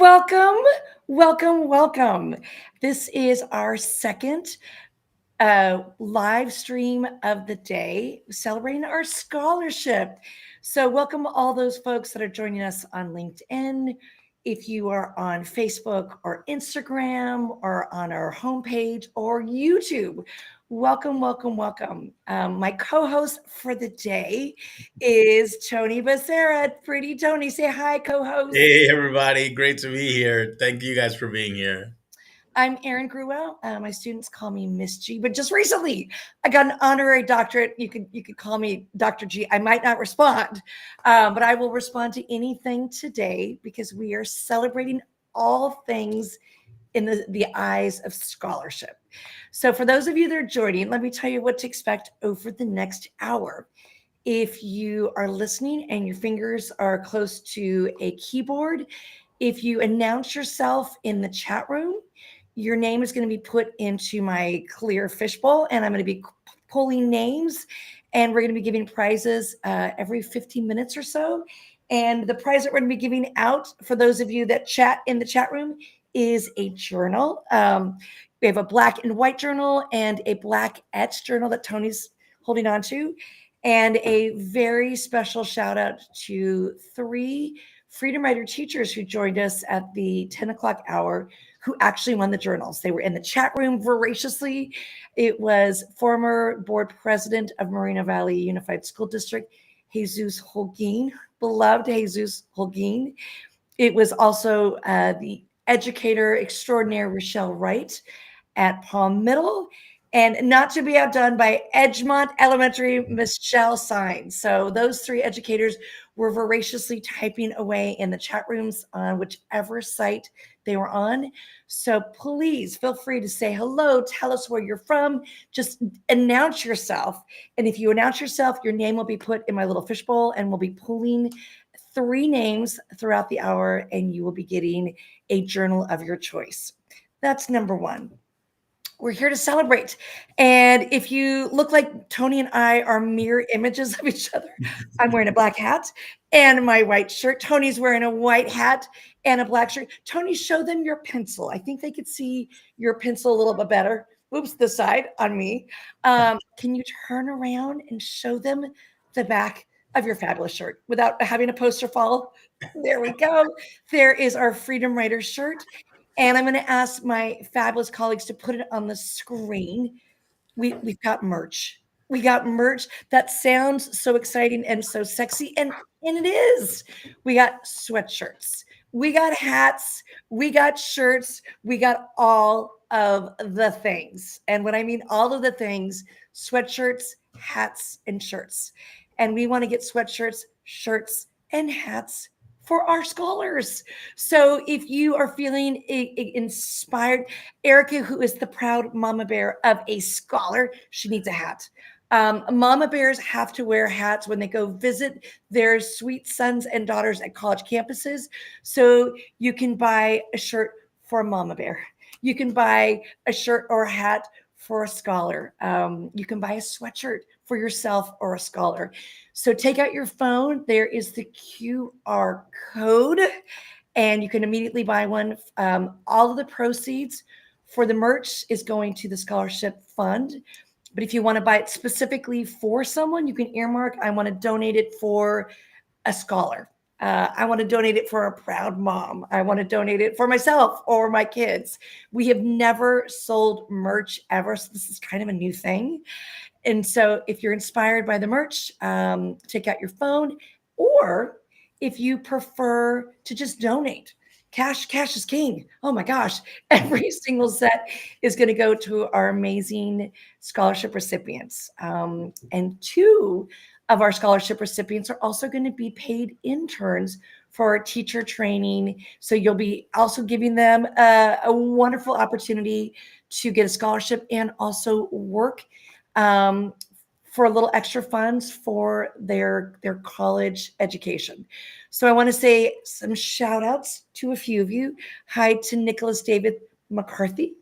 Welcome, welcome. This is our second live stream of the day celebrating our scholarship. So, welcome all those folks that are joining us on LinkedIn. If you are on Facebook or Instagram or on our homepage or YouTube, welcome. My co host for the day is Tony Becerra. Pretty Tony, say hi, co host. Hey, everybody. Great to be here. Thank you guys for being here. I'm Erin Gruwell. My students call me Miss G, but just recently I got an honorary doctorate. You could call me Dr. G. I might not respond, but I will respond to anything today because we are celebrating all things in the eyes of scholarship. So for those of you that are joining, let me tell you what to expect over the next hour. If you are listening and your fingers are close to a keyboard, if you announce yourself in the chat room, your name is going to be put into my clear fishbowl, and I'm going to be pulling names, and we're going to be giving prizes every 15 minutes or so. And the prize that we're going to be giving out for those of you that chat in the chat room is a journal. We have a black and white journal and a black etched journal that Tony's holding on to. And a very special shout out to 3 Freedom Writer teachers who joined us at the 10 o'clock hour who actually won the journals. They were in the chat room voraciously. It was former board president of Moreno Valley Unified School District, Jesus Holguin, beloved Jesus Holguin. It was also the educator extraordinaire Rochelle Wright at Palm Middle, and not to be outdone by Edgemont Elementary, Michelle Sines. So those 3 educators were voraciously typing away in the chat rooms on whichever site they were on. So please feel free to say hello, tell us where you're from, just announce yourself. And if you announce yourself, your name will be put in my little fishbowl, and we'll be pulling 3 names throughout the hour, and you will be getting a journal of your choice. That's number 1. We're here to celebrate. And if you look like Tony and I are mirror images of each other, I'm wearing a black hat and my white shirt. Tony's wearing a white hat and a black shirt. Tony, show them your pencil. I think they could see your pencil a little bit better. Oops, the side on me. Can you turn around and show them the back of your fabulous shirt without having a poster fall? There we go. There is our Freedom Writer shirt. And I'm going to ask my fabulous colleagues to put it on the screen. We've got merch. We got merch that sounds so exciting and so sexy, and it is. We got sweatshirts. We got hats. We got shirts. We got all of the things. And when I mean all of the things, sweatshirts, hats, and shirts. And we want to get sweatshirts, shirts, and hats for our scholars. So if you are feeling inspired, Erica, who is the proud mama bear of a scholar, she needs a hat. Mama bears have to wear hats when they go visit their sweet sons and daughters at college campuses. So you can buy a shirt for a mama bear. You can buy a shirt or a hat for a scholar. You can buy a sweatshirt for yourself or a scholar. So take out your phone. There is the QR code, and you can immediately buy one. All of the proceeds for the merch is going to the scholarship fund. But if you want to buy it specifically for someone, you can earmark, I want to donate it for a scholar. I want to donate it for a proud mom. I want to donate it for myself or my kids. We have never sold merch ever, so this is kind of a new thing. And so if you're inspired by the merch, take out your phone, or if you prefer to just donate. Cash is king. Oh my gosh. Every single set is going to go to our amazing scholarship recipients. And 2 of our scholarship recipients are also going to be paid interns for teacher training. So you'll be also giving them a wonderful opportunity to get a scholarship and also work for a little extra funds for their college education. So I want to say some shout outs to a few of you. Hi to Nicholas David McCarthy.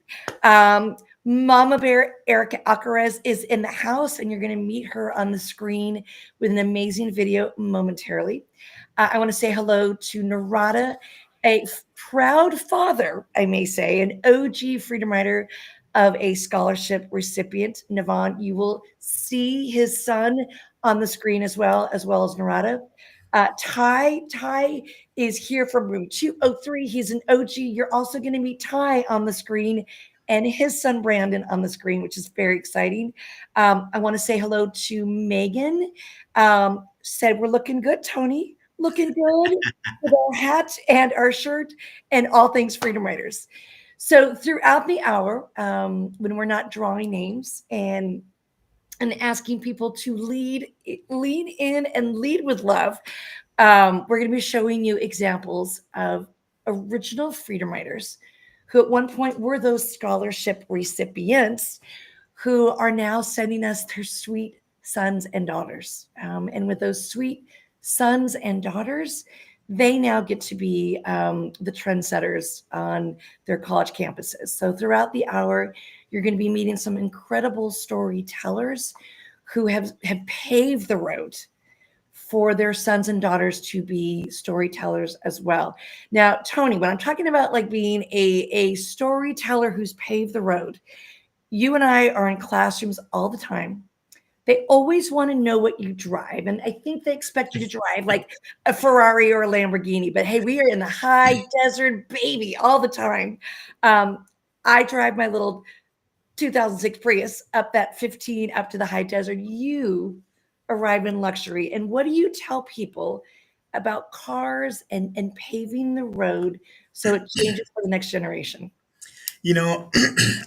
Mama Bear Erica Alcaraz is in the house, and you're going to meet her on the screen with an amazing video momentarily. I want to say hello to Narada a proud father, I may say, an OG Freedom Rider of a scholarship recipient. Navon, you will see his son on the screen as well as Narada. Ty is here from room 203. He's an OG. You're also going to meet Ty on the screen and his son Brandon on the screen, which is very exciting. I want to say hello to Megan. Said we're looking good, Tony. Looking good with our hat and our shirt and all things Freedom Riders. So throughout the hour, when we're not drawing names and asking people to lean in and lead with love, we're going to be showing you examples of original Freedom Riders who at one point were those scholarship recipients who are now sending us their sweet sons and daughters. And with those sweet sons and daughters, they now get to be the trendsetters on their college campuses. So throughout the hour, you're going to be meeting some incredible storytellers who have paved the road for their sons and daughters to be storytellers as well. Now, Tony, when I'm talking about like being a storyteller who's paved the road, you and I are in classrooms all the time. They always want to know what you drive. And I think they expect you to drive like a Ferrari or a Lamborghini. But hey, we are in the high desert, baby, all the time. I drive my little 2006 Prius up that 15 up to the high desert. You arrive in luxury. And what do you tell people about cars and paving the road so it changes for the next generation? You know,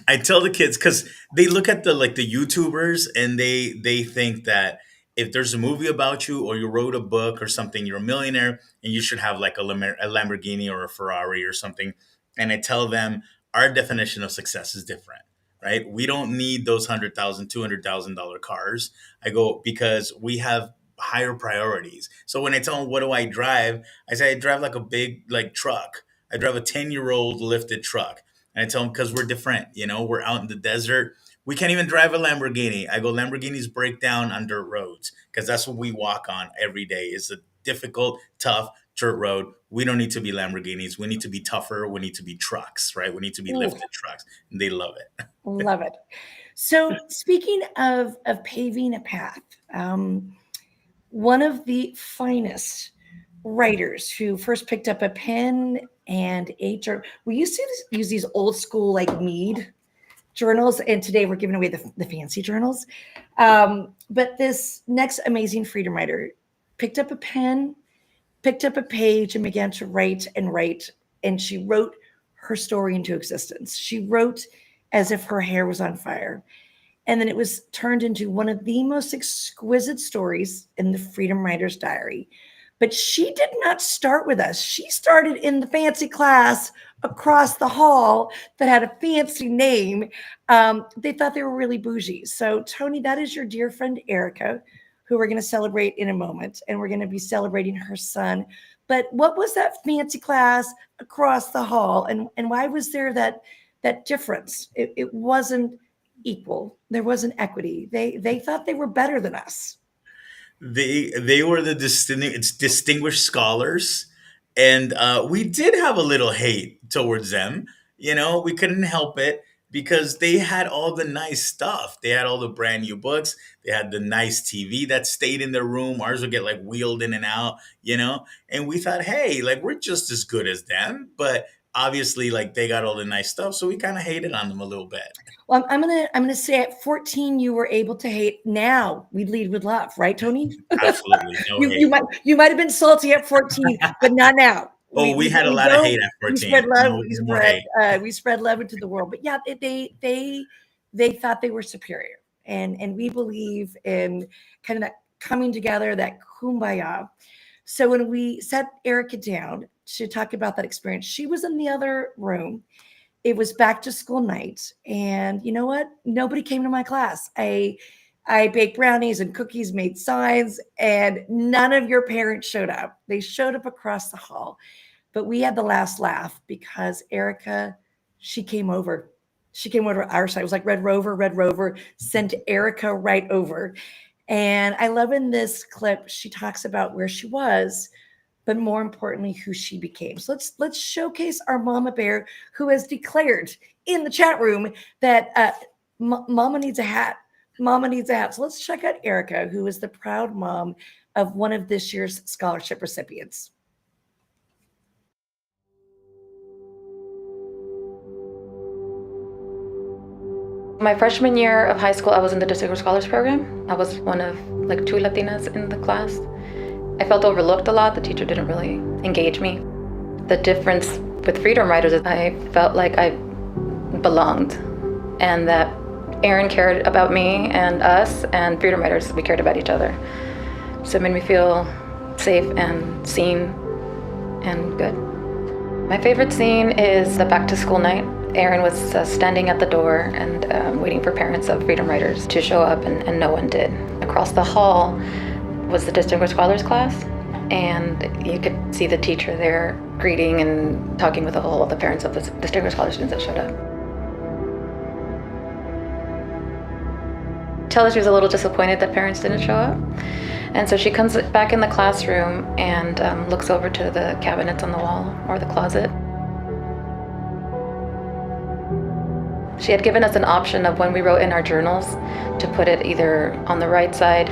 I tell the kids because they look at the YouTubers and they think that if there's a movie about you or you wrote a book or something, you're a millionaire and you should have like a Lamborghini or a Ferrari or something. And I tell them our definition of success is different, right? We don't need those $100,000, $200,000 cars. I go because we have higher priorities. So when I tell them what do I drive, I say I drive like a big like truck. I drive a 10-year-old lifted truck. And I tell them because we're different, we're out in the desert. We can't even drive a Lamborghini. I go, Lamborghinis break down on dirt roads because that's what we walk on every day. It's a difficult, tough dirt road. We don't need to be Lamborghinis. We need to be tougher. We need to be trucks, right? We need to be Ooh, lifted trucks. And they love it. love it. So speaking of paving a path, one of the finest writers who first picked up a pen and a journal. We used to use these old school like Mead journals, and today we're giving away the fancy journals. But this next amazing freedom writer picked up a pen, picked up a page, and began to write and write. And she wrote her story into existence. She wrote as if her hair was on fire. And then it was turned into one of the most exquisite stories in the Freedom Writer's Diary. But she did not start with us. She started in the fancy class across the hall that had a fancy name. They thought they were really bougie. So, Tony, that is your dear friend Erica, who we're going to celebrate in a moment. And we're going to be celebrating her son. But what was that fancy class across the hall? And why was there that difference? It wasn't equal. There wasn't equity. They thought they were better than us. They were the distinguished scholars, and we did have a little hate towards them. We couldn't help it because they had all the nice stuff. They had all the brand new books. They had the nice TV that stayed in their room. Ours would get like wheeled in and out. And we thought, hey, like we're just as good as them, but obviously, like they got all the nice stuff, so we kind of hated on them a little bit. Well, I'm gonna say at 14 you were able to hate. Now we lead with love, right, Tony? Absolutely, no you, hate. you might have been salty at 14, but not now. Oh, we had a lot of hate at We 14. spread love. No more hate. We spread love into the world. But yeah, they thought they were superior, and we believe in kind of that coming together, that kumbaya. So when we sat Erica down to talk about that experience, she was in the other room. It was back to school night, and you know what? Nobody came to my class. I baked brownies and cookies, made signs, and none of your parents showed up. They showed up across the hall, but we had the last laugh because Erica, she came over. She came over to our side. It was like Red Rover sent Erica right over. And I love in this clip, she talks about where she was but more importantly, who she became. So let's showcase our mama bear, who has declared in the chat room that mama needs a hat. Mama needs a hat. So let's check out Erica, who is the proud mom of one of this year's scholarship recipients. My freshman year of high school, I was in the Distinguished Scholars Program. I was one of like 2 Latinas in the class. I felt overlooked a lot. The teacher didn't really engage me. The difference with Freedom Writers is I felt like I belonged, and that Erin cared about me and us, and Freedom Writers, we cared about each other. So it made me feel safe and seen and good. My favorite scene is the back to school night. Erin was standing at the door and waiting for parents of Freedom Writers to show up, and no one did. Across the hall was the Distinguished Scholars class, and you could see the teacher there greeting and talking with all of the parents of the Distinguished Scholars students that showed up. Tell her she was a little disappointed that parents didn't show up. And so she comes back in the classroom and looks over to the cabinets on the wall or the closet. She had given us an option of when we wrote in our journals to put it either on the right side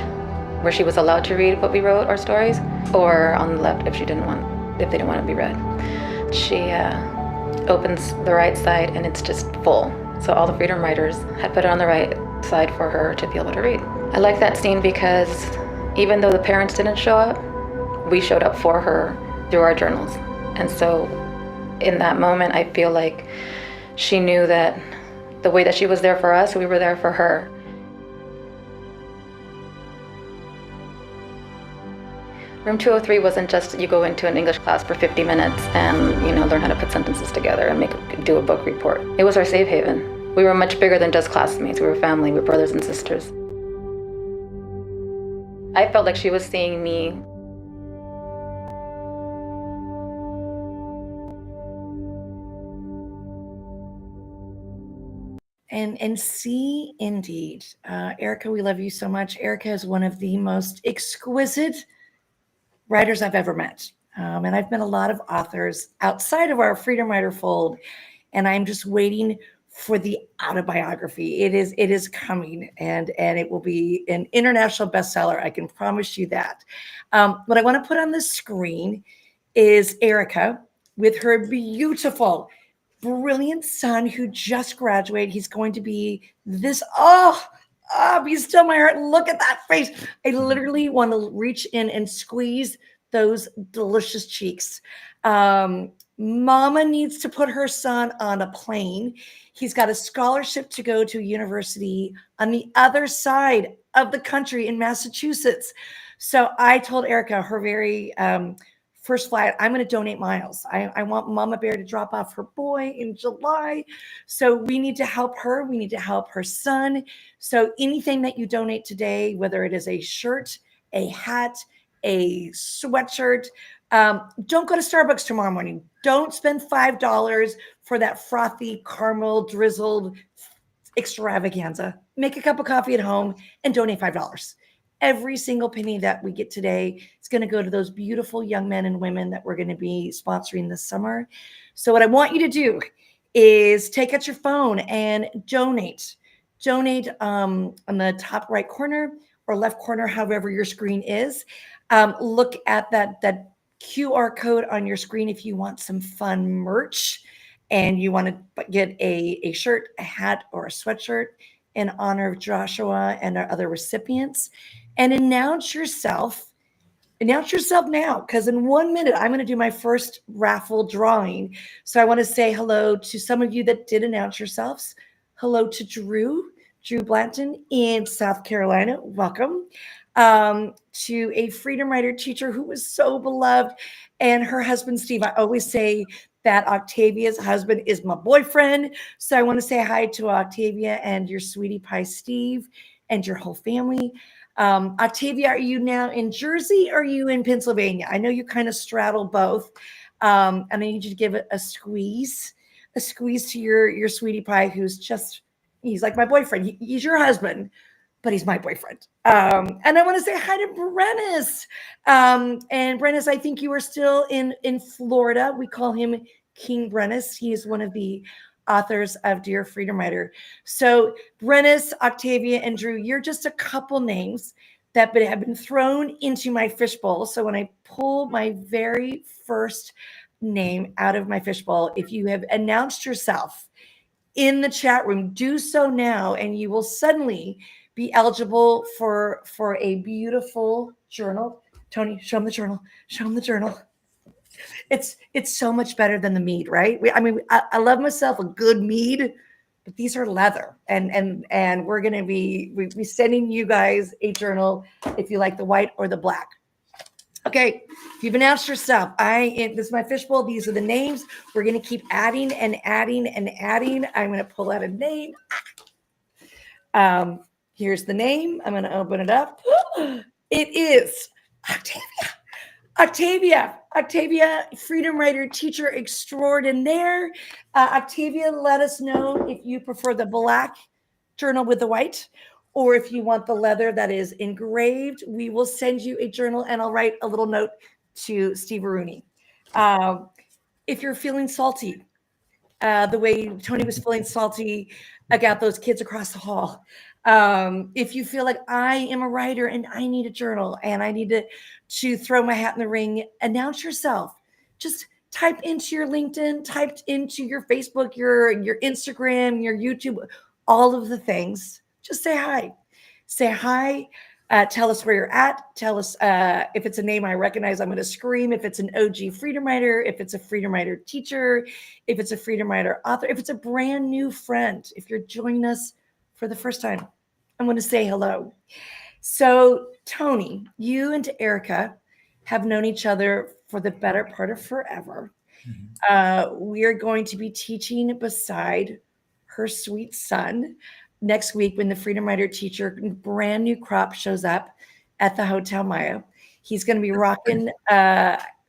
where she was allowed to read what we wrote, our stories, or on the left if they didn't want to be read. She opens the right side and it's just full. So all the Freedom Writers had put it on the right side for her to be able to read. I like that scene because even though the parents didn't show up, we showed up for her through our journals. And so in that moment, I feel like she knew that the way that she was there for us, we were there for her. Room 203 wasn't just you go into an English class for 50 minutes and learn how to put sentences together and do a book report. It was our safe haven. We were much bigger than just classmates. We were family. We were brothers and sisters. I felt like she was seeing me. And see, indeed. Erica, we love you so much. Erica is one of the most exquisite writers I've ever met. And I've met a lot of authors outside of our Freedom Writer fold, and I'm just waiting for the autobiography. It is coming, and it will be an international bestseller. I can promise you that. What I want to put on the screen is Erica with her beautiful, brilliant son who just graduated. He's going to be this, be still my heart. Look at that face. I literally want to reach in and squeeze those delicious cheeks. Mama needs to put her son on a plane. He's got a scholarship to go to a university on the other side of the country in Massachusetts. So I told Erica, her very first flight, I'm going to donate miles. I want Mama Bear to drop off her boy in July. So we need to help her. We need to help her son. So anything that you donate today, whether it is a shirt, a hat, a sweatshirt, don't go to Starbucks tomorrow morning. Don't spend $5 for that frothy, caramel drizzled extravaganza. Make a cup of coffee at home and donate $5. Every single penny that we get today is going to go to those beautiful young men and women that we're going to be sponsoring this summer. So what I want you to do is take out your phone and donate. Donate on the top right corner or left corner, however your screen is. Look at that QR code on your screen if you want some fun merch and you want to get a shirt, a hat, or a sweatshirt in honor of Joshua and our other recipients. And announce yourself now, because in 1 minute, I'm going to do my first raffle drawing. So I want to say hello to some of you that did announce yourselves. Hello to Drew Blanton in South Carolina. Welcome. To a Freedom Writer teacher who was so beloved, and her husband, Steve. I always say that Octavia's husband is my boyfriend. So I want to say hi to Octavia and your sweetie pie, Steve, and your whole family. Octavia, are you now in Jersey or are you in Pennsylvania? I know you kind of straddle both. And I need you to give it a squeeze to your sweetie pie, he's like my boyfriend. He's your husband, but he's my boyfriend. And I want to say hi to Brennis. And Brennis, I think you are still in Florida. We call him King Brennis. He is one of the authors of Dear Freedom Writer. So Brennis, Octavia, and Drew, you're just a couple names that have been thrown into my fishbowl. So when I pull my very first name out of my fishbowl, if you have announced yourself in the chat room, do so now, and you will suddenly be eligible for a beautiful journal. Tony, show him the journal. Show him the journal. It's so much better than the mead, right? I love myself a good mead, but these are leather, and we're gonna be sending you guys a journal if you like the white or the black. Okay, if you've announced yourself, this is my fishbowl. These are the names. We're going to keep adding and adding and adding. I'm going to pull out a name. Here's the name. I'm going to open it up. It is Octavia, Freedom Writer, teacher extraordinaire. Octavia, let us know if you prefer the black journal with the white, or if you want the leather that is engraved. We will send you a journal, and I'll write a little note to Steve Rooney. If you're feeling salty, the way Tony was feeling salty about those kids across the hall, if you feel like I am a writer and I need a journal and I need to throw my hat in the ring, announce yourself. Just type into your LinkedIn, typed into your Facebook, your Instagram, your YouTube, all of the things. Just say hi. Say hi. Tell us where you're at. Tell us if it's a name I recognize, I'm going to scream. If it's an OG Freedom Writer, if it's a Freedom Writer teacher, if it's a Freedom Writer author, if it's a brand new friend, if you're joining us for the first time, I'm going to say hello. So, Tony, you and Erica have known each other for the better part of forever. We are going to be teaching beside her sweet son next week when the Freedom Writer teacher brand new crop shows up at the Hotel Maya. He's going to be rocking,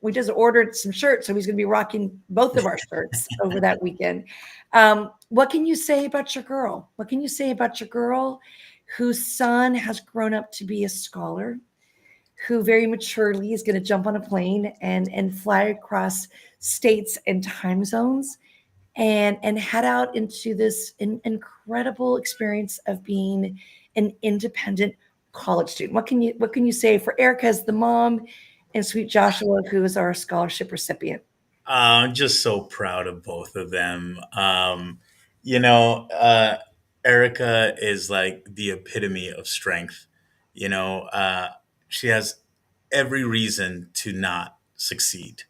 we just ordered some shirts, so he's going to be rocking both of our shirts over that weekend. What can you say about your girl? What can you say about your girl whose son has grown up to be a scholar, who very maturely is going to jump on a plane and fly across states and time zones and head out into this incredible experience of being an independent college student? What can you say for Erica as the mom and sweet Joshua, who is our scholarship recipient? I'm just so proud of both of them. You know, Erica is like the epitome of strength. You know, she has every reason to not succeed,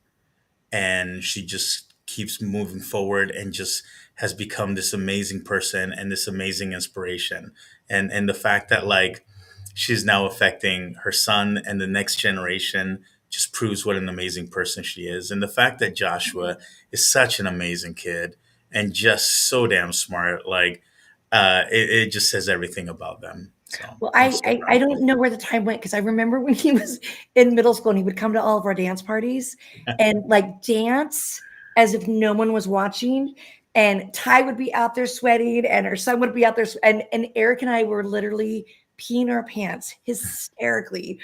and she just keeps moving forward and just has become this amazing person and this amazing inspiration. And the fact that like she's now affecting her son and the next generation just proves what an amazing person she is. And the fact that Joshua is such an amazing kid and just so damn smart, like it just says everything about them. So Well, I'm so I proud. don't know where the time went, because I remember when he was in middle school and he would come to all of our dance parties and like dance as if no one was watching. And Ty would be out there sweating and her son would be out there. And Eric and I were literally peeing our pants hysterically,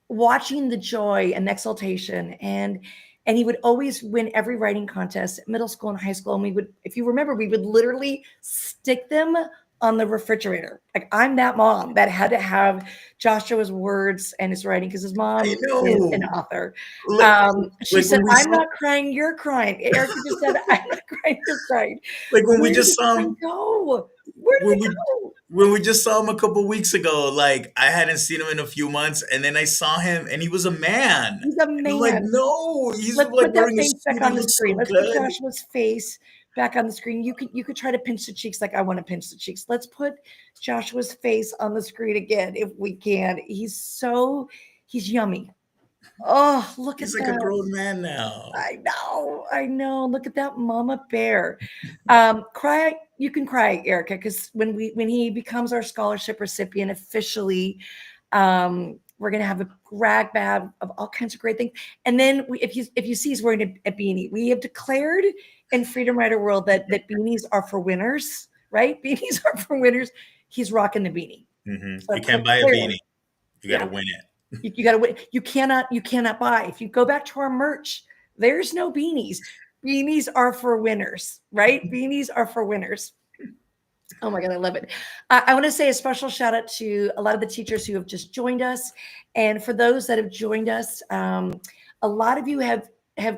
watching the joy and exultation. And he would always win every writing contest at middle school and high school. And we would, if you remember, we would literally stick them on the refrigerator. Like, I'm that mom that had to have Joshua's words and his writing because his mom I is an know. author. Like, She like said, when we I'm saw, not crying, you're crying. Erica just said, I'm not crying, you're crying. like when we Where did just the saw time him go? Where did when it we go? when we just saw him a couple weeks ago, like I hadn't seen him in a few months, and then I saw him, and he was a man. He's a And I'm like, man. no, he's Let's like put that wearing a face back suit. He on the looks screen. so Let's put good. Joshua's face back on the screen. You could try to pinch the cheeks like I want to pinch the cheeks. Let's put Joshua's face on the screen again if we can. He's yummy. Oh, look at He's like a that. grown man now. I know. Look at that mama bear. Cry, you can cry, Erica, because when he becomes our scholarship recipient officially, we're gonna have a grab bag of all kinds of great things. And then if you see he's wearing a beanie, we have declared in Freedom Writer World that beanies are for winners, right? Beanies are for winners. He's rocking the beanie. So You can't buy a clearly, beanie. You got to yeah, win it. you got to win. You cannot buy. If you go back to our merch, there's no beanies. Beanies are for winners, right? Beanies are for winners. Oh my God, I love it. I want to say a special shout out to a lot of the teachers who have just joined us. And for those that have joined us, a lot of you have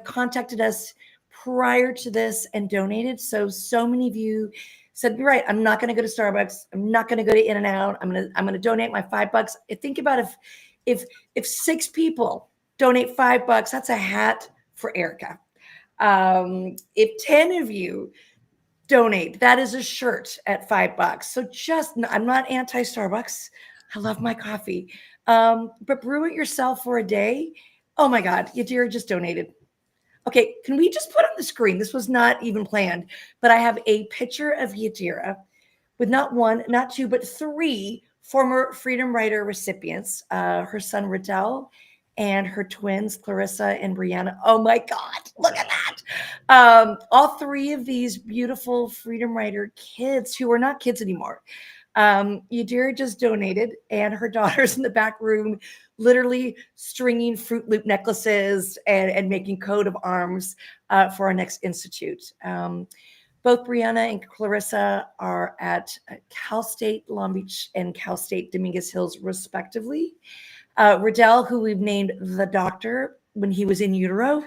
contacted us prior to this and donated. So many of you said, you're right, I'm not going to go to Starbucks. I'm not going to go to In-N-Out. I'm going to donate my $5. Think about if 6 people donate $5, that's a hat for Erica. If 10 of you donate, that is a shirt at $5. So I'm not anti Starbucks. I love my coffee. But brew it yourself for a day. Oh my God, Yadira just donated. Okay, can we just put on the screen? This was not even planned, but I have a picture of Yadira with not one, not two, but 3 former Freedom Rider recipients, her son Riddell and her twins, Clarissa and Brianna. Oh my God, look at that. All 3 of these beautiful Freedom Rider kids who are not kids anymore. Yadira just donated, and her daughter's in the back room, literally stringing Fruit Loop necklaces and making coat of arms for our next institute. Both Brianna and Clarissa are at Cal State Long Beach and Cal State Dominguez Hills, respectively. Riddell, who we've named the doctor when he was in utero,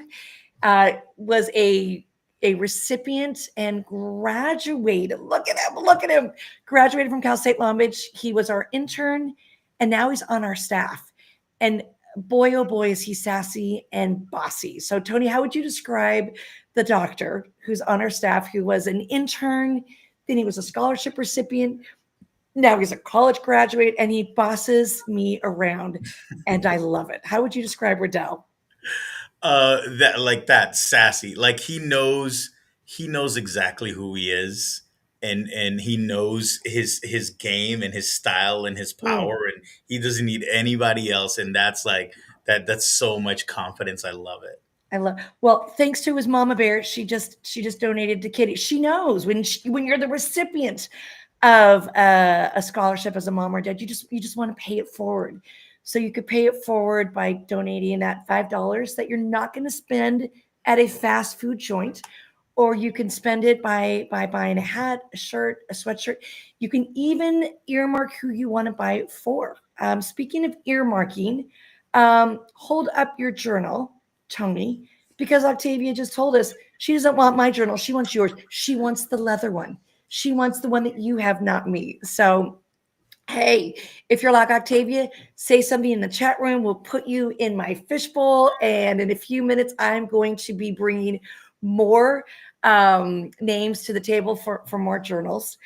was a recipient and graduated. Look at him! Look at him! Graduated from Cal State Long Beach. He was our intern, and now he's on our staff. And boy, oh boy, is he sassy and bossy. So, Tony, how would you describe the doctor who's on our staff, who was an intern, then he was a scholarship recipient, now he's a college graduate, and he bosses me around, and I love it. How would you describe Riddell? That sassy. Like he knows exactly who he is, and he knows his game and his style and his Mm. power, and he doesn't need anybody else. And that's like that's so much confidence. I love it. I love. Well, thanks to his mama bear, she just donated to Kitty. She knows when you're the recipient of a scholarship as a mom or dad, you just want to pay it forward. So you could pay it forward by donating that $5 that you're not going to spend at a fast food joint, or you can spend it by buying a hat, a shirt, a sweatshirt. You can even earmark who you want to buy it for. Speaking of earmarking, hold up your journal, Tony, because Octavia just told us she doesn't want my journal. She wants yours. She wants the leather one. She wants the one that you have, not me. So, hey, if you're like Octavia, say something in the chat room. We'll put you in my fishbowl. And in a few minutes, I'm going to be bringing more names to the table for more journals.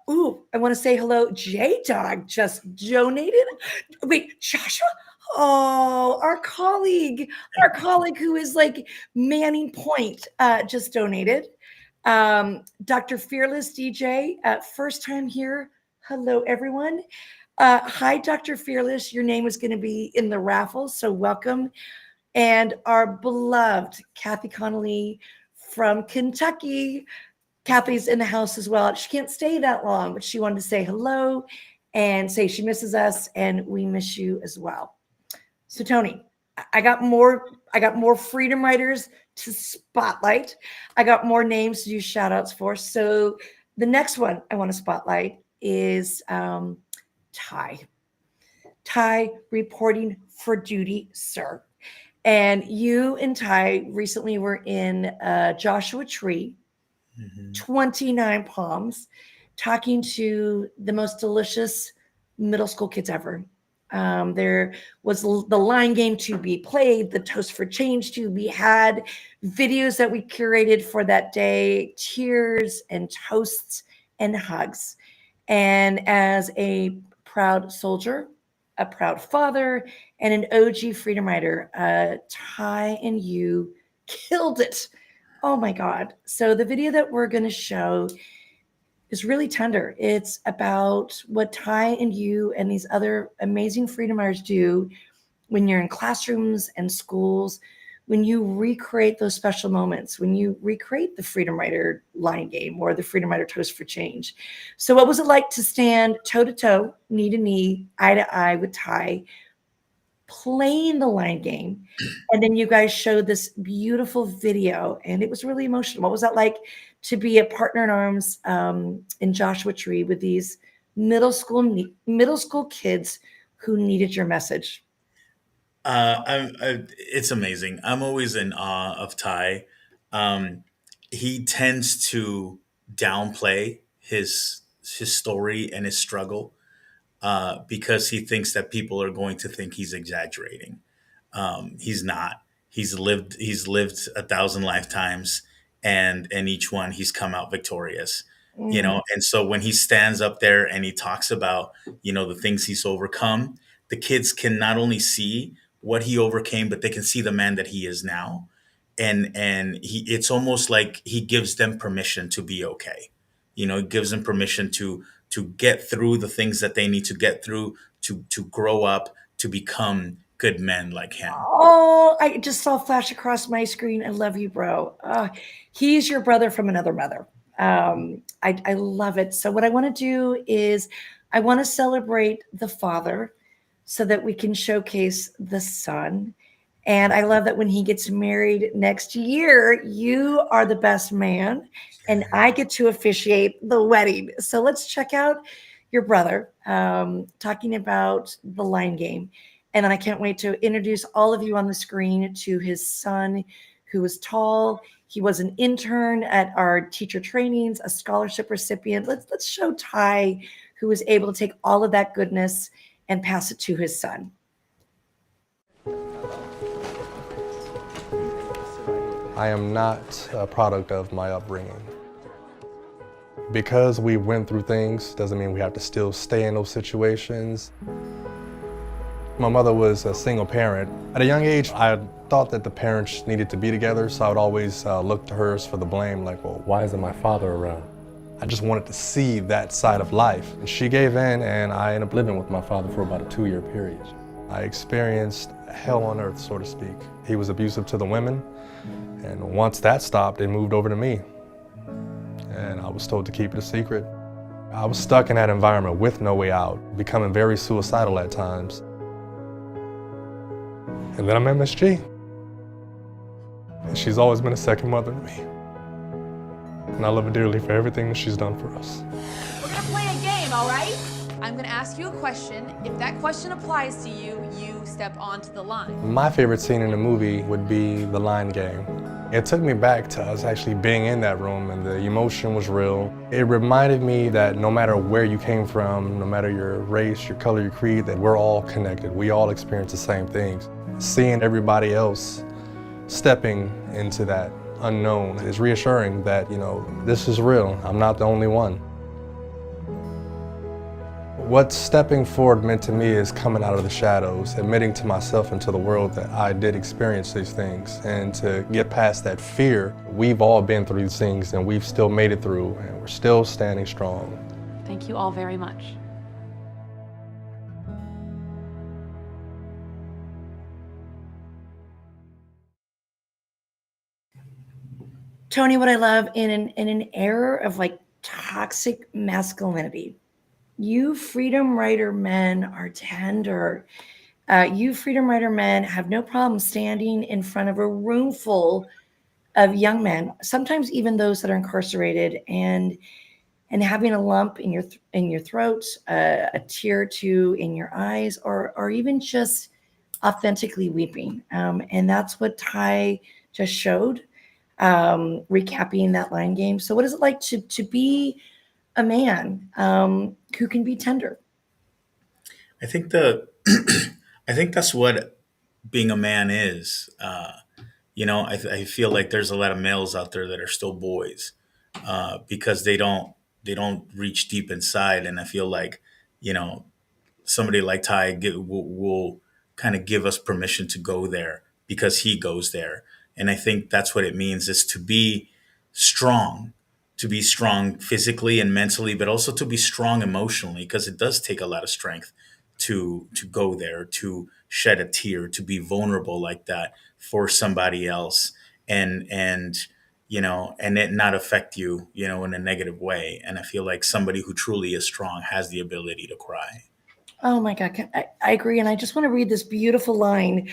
Ooh, I want to say hello. J-Dog just donated. Wait, Joshua? Oh, our colleague who is like Manning Point just donated. Dr. Fearless DJ, first time here. Hello, everyone. Hi, Dr. Fearless. Your name is going to be in the raffle, so welcome. And our beloved Kathy Connolly from Kentucky. Kathy's in the house as well. She can't stay that long, but she wanted to say hello and say she misses us, and we miss you as well. So, Tony, I got more Freedom Riders to spotlight. I got more names to do shout outs for. So the next one I want to spotlight is Ty. Ty reporting for duty, sir. And you and Ty recently were in Joshua Tree, 29 Palms, talking to the most delicious middle school kids ever. There was the line game to be played, the toast for change to be had, videos that we curated for that day, tears and toasts and hugs. And as a proud soldier, a proud father, and an OG Freedom Rider, Ty and you killed it. Oh my God. So the video that we're going to show is really tender. It's about what Ty and you and these other amazing Freedom Riders do when you're in classrooms and schools when you recreate those special moments, when you recreate the Freedom Rider line game or the Freedom Rider Toast for Change. So what was it like to stand toe to toe, knee to knee, eye to eye with Ty, playing the line game? And then you guys showed this beautiful video, and it was really emotional. What was that like to be a partner in arms in Joshua Tree with these middle school kids who needed your message? It's amazing. I'm always in awe of Ty. Um, he tends to downplay his story and his struggle because he thinks that people are going to think he's exaggerating. He's not. He's lived 1,000 lifetimes, and each one he's come out victorious. Mm. And so when he stands up there and he talks about the things he's overcome, the kids can not only see what he overcame, but they can see the man that he is now, and it's almost like he gives them permission to be okay. It gives them permission to get through the things that they need to get through to grow up to become good men like him. Oh, I just saw flash across my screen. I love you, bro. He's your brother from another mother. I love it. So what I want to do is I want to celebrate the father so that we can showcase the son. And I love that when he gets married next year, you are the best man and I get to officiate the wedding. So let's check out your brother talking about the line game. And then I can't wait to introduce all of you on the screen to his son, who is tall. He was an intern at our teacher trainings, a scholarship recipient. Let's show Ty, who was able to take all of that goodness and pass it to his son. I am not a product of my upbringing. Because we went through things doesn't mean we have to still stay in those situations. My mother was a single parent. At a young age, I thought that the parents needed to be together, so I would always look to hers for the blame, like, well, why isn't my father around? I just wanted to see that side of life. And she gave in, and I ended up living with my father for about a 2-year period. I experienced hell on earth, so to speak. He was abusive to the women, and once that stopped, it moved over to me. And I was told to keep it a secret. I was stuck in that environment with no way out, becoming very suicidal at times. And then I met Miss G. And she's always been a second mother to me. And I love her dearly for everything that she's done for us. We're gonna play a game, all right? I'm gonna ask you a question. If that question applies to you, you step onto the line. My favorite scene in the movie would be the line game. It took me back to us actually being in that room, and the emotion was real. It reminded me that no matter where you came from, no matter your race, your color, your creed, that we're all connected. We all experience the same things. Seeing everybody else stepping into that unknown is reassuring that, this is real. I'm not the only one. What stepping forward meant to me is coming out of the shadows, admitting to myself and to the world that I did experience these things, and to get past that fear. We've all been through these things, and we've still made it through, and we're still standing strong. Thank you all very much. Tony, what I love in an era of like toxic masculinity, you Freedom Rider men are tender. You Freedom Rider men have no problem standing in front of a room full of young men, sometimes even those that are incarcerated, and having a lump in your throat, a tear or two in your eyes, or even just authentically weeping. And that's what Ty just showed, recapping that line game. So what is it like to be a man who can be tender? I think I think that's what being a man is. I feel like there's a lot of males out there that are still boys because they don't reach deep inside, and I feel like you know somebody like Ty will kind of give us permission to go there because he goes there. And I think that's what it means is strong, to be strong physically and mentally, but also to be strong emotionally, because it does take a lot of strength to go there, to shed a tear, to be vulnerable like that for somebody else, and and it not affect you, in a negative way. And I feel like somebody who truly is strong has the ability to cry. Oh my God, I agree. And I just want to read this beautiful line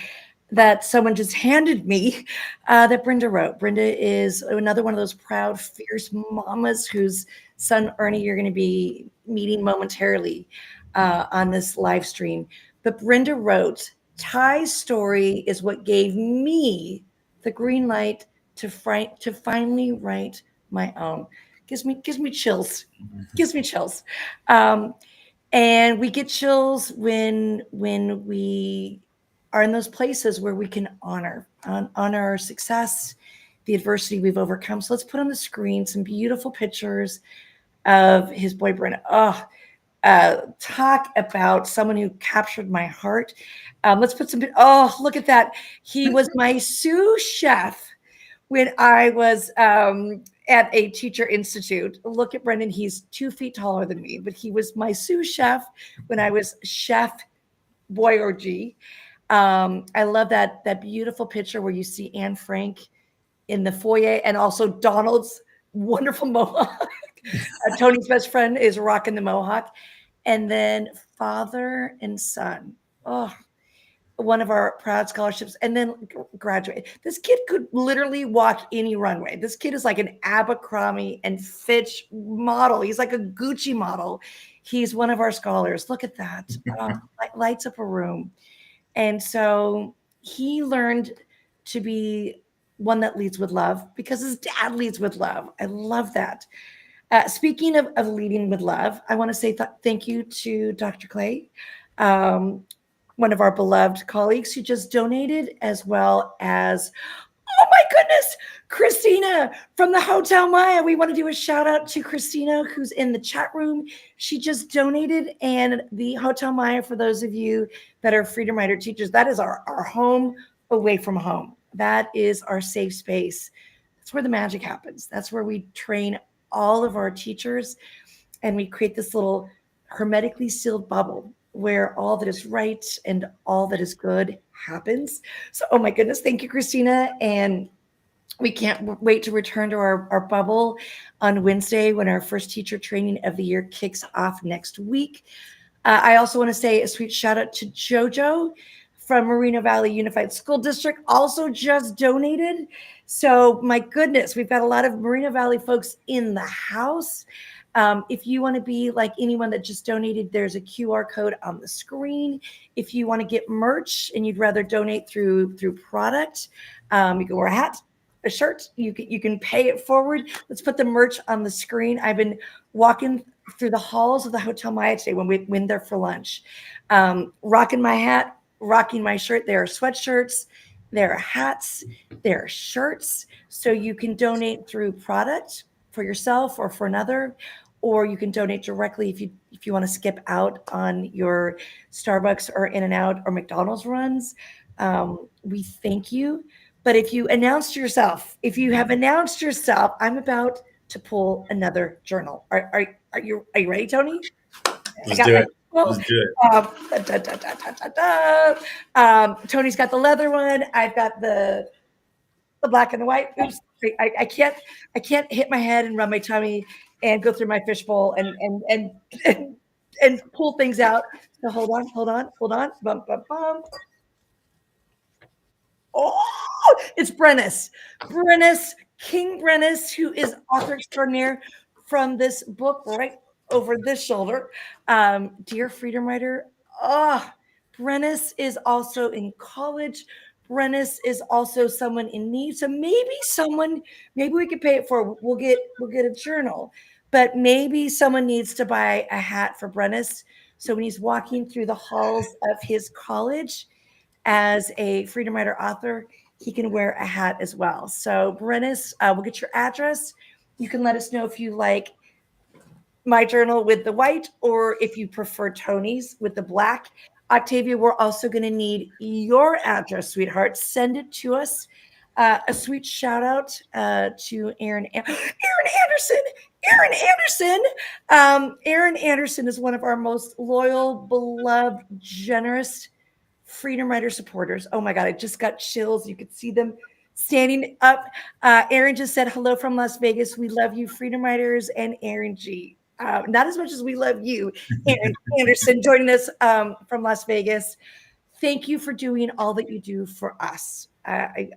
that someone just handed me that Brenda wrote. Brenda is another one of those proud, fierce mamas whose son, Ernie, you're going to be meeting momentarily on this live stream. But Brenda wrote, Ty's story is what gave me the green light to finally write my own. Gives me chills. Gives me chills. And we get chills when we are in those places where we can honor our success, the adversity we've overcome. So let's put on the screen some beautiful pictures of his boy Brenda. Oh, talk about someone who captured my heart. Let's put some. Oh, look at that! He was my sous chef when I was at a teacher institute. Look at Brendan. He's 2 feet taller than me, but he was my sous chef when I was chef boy or G. I love that beautiful picture where you see Anne Frank in the foyer and also Donald's wonderful mohawk. Tony's best friend is rocking the mohawk. And then father and son. Oh, one of our proud scholarships, and then graduate. This kid could literally walk any runway. This kid is like an Abercrombie and Fitch model. He's like a Gucci model. He's one of our scholars. Look at that. Lights up a room. And so he learned to be one that leads with love because his dad leads with love. I love that. Speaking of leading with love, I want to say thank you to Dr. Clay, one of our beloved colleagues who just donated, as well as, oh my goodness, Christina from the Hotel Maya. We want to do a shout out to Christina, who's in the chat room. She just donated, and the Hotel Maya, for those of you that are Freedom Rider teachers, that is our home away from home. That is our safe space. That's where the magic happens. That's where we train all of our teachers, and we create this little hermetically sealed bubble where all that is right and all that is good happens. So, oh my goodness, thank you, Christina. And we can't wait to return to our bubble on Wednesday when our first teacher training of the year kicks off next week. I also want to say a sweet shout out to JoJo from Moreno Valley Unified School District, also just donated. So my goodness, we've got a lot of Moreno Valley folks in the house. If you want to be like anyone that just donated, there's a QR code on the screen. If you want to get merch and you'd rather donate through product, you can wear a hat, a shirt. You can pay it forward. Let's put the merch on the screen. I've been walking through the halls of the Hotel Maya today when we went there for lunch, rocking my hat, rocking my shirt. There are sweatshirts, there are hats, there are shirts. So you can donate through product for yourself or for another, or you can donate directly if you want to skip out on your Starbucks or In-N-Out or McDonald's runs. We thank you. But if you have announced yourself, I'm about to pull another journal. Are you ready, Tony? Let's do it. Let's do it. Tony's got the leather one. I've got the black and the white. Oops, I can't hit my head and rub my tummy and go through my fishbowl and pull things out. So hold on. Bump, bump, bump. Oh, it's King Brennis, who is author extraordinaire from this book right over this shoulder. Dear Freedom Rider, Brennis is also in college. Brennis is also someone in need. So maybe we could pay it for. We'll get a journal, but maybe someone needs to buy a hat for Brennis. So when he's walking through the halls of his college as a Freedom Rider author, he can wear a hat as well. So Brennis, we'll get your address. You can let us know if you like my journal with the white or if you prefer Tony's with the black. Octavia, we're also going to need your address, sweetheart. Send it to us. A sweet shout out to Aaron Anderson. Aaron Anderson is one of our most loyal, beloved, generous Freedom Rider supporters. Oh my God, I just got chills. You could see them standing up. Aaron just said hello from Las Vegas. We love you, Freedom Riders, and Aaron G. Not as much as we love you, Aaron Anderson, joining us from Las Vegas. Thank you for doing all that you do for us. I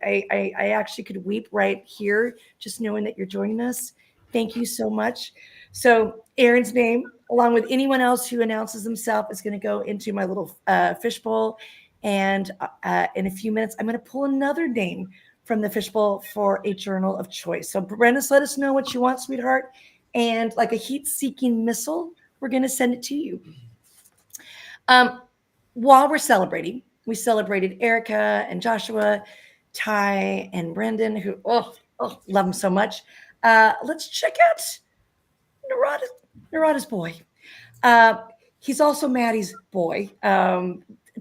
actually could weep right here just knowing that you're joining us. Thank you so much. So Aaron's name, along with anyone else who announces himself, is going to go into my little fishbowl. And in a few minutes, I'm going to pull another name from the fishbowl for a journal of choice. So Brenda, let us know what you want, sweetheart. And like a heat-seeking missile, we're going to send it to you. While we're celebrating, we celebrated Erica and Joshua, Ty and Brendan, who love them so much. Let's check out Narada's boy. He's also Maddie's boy.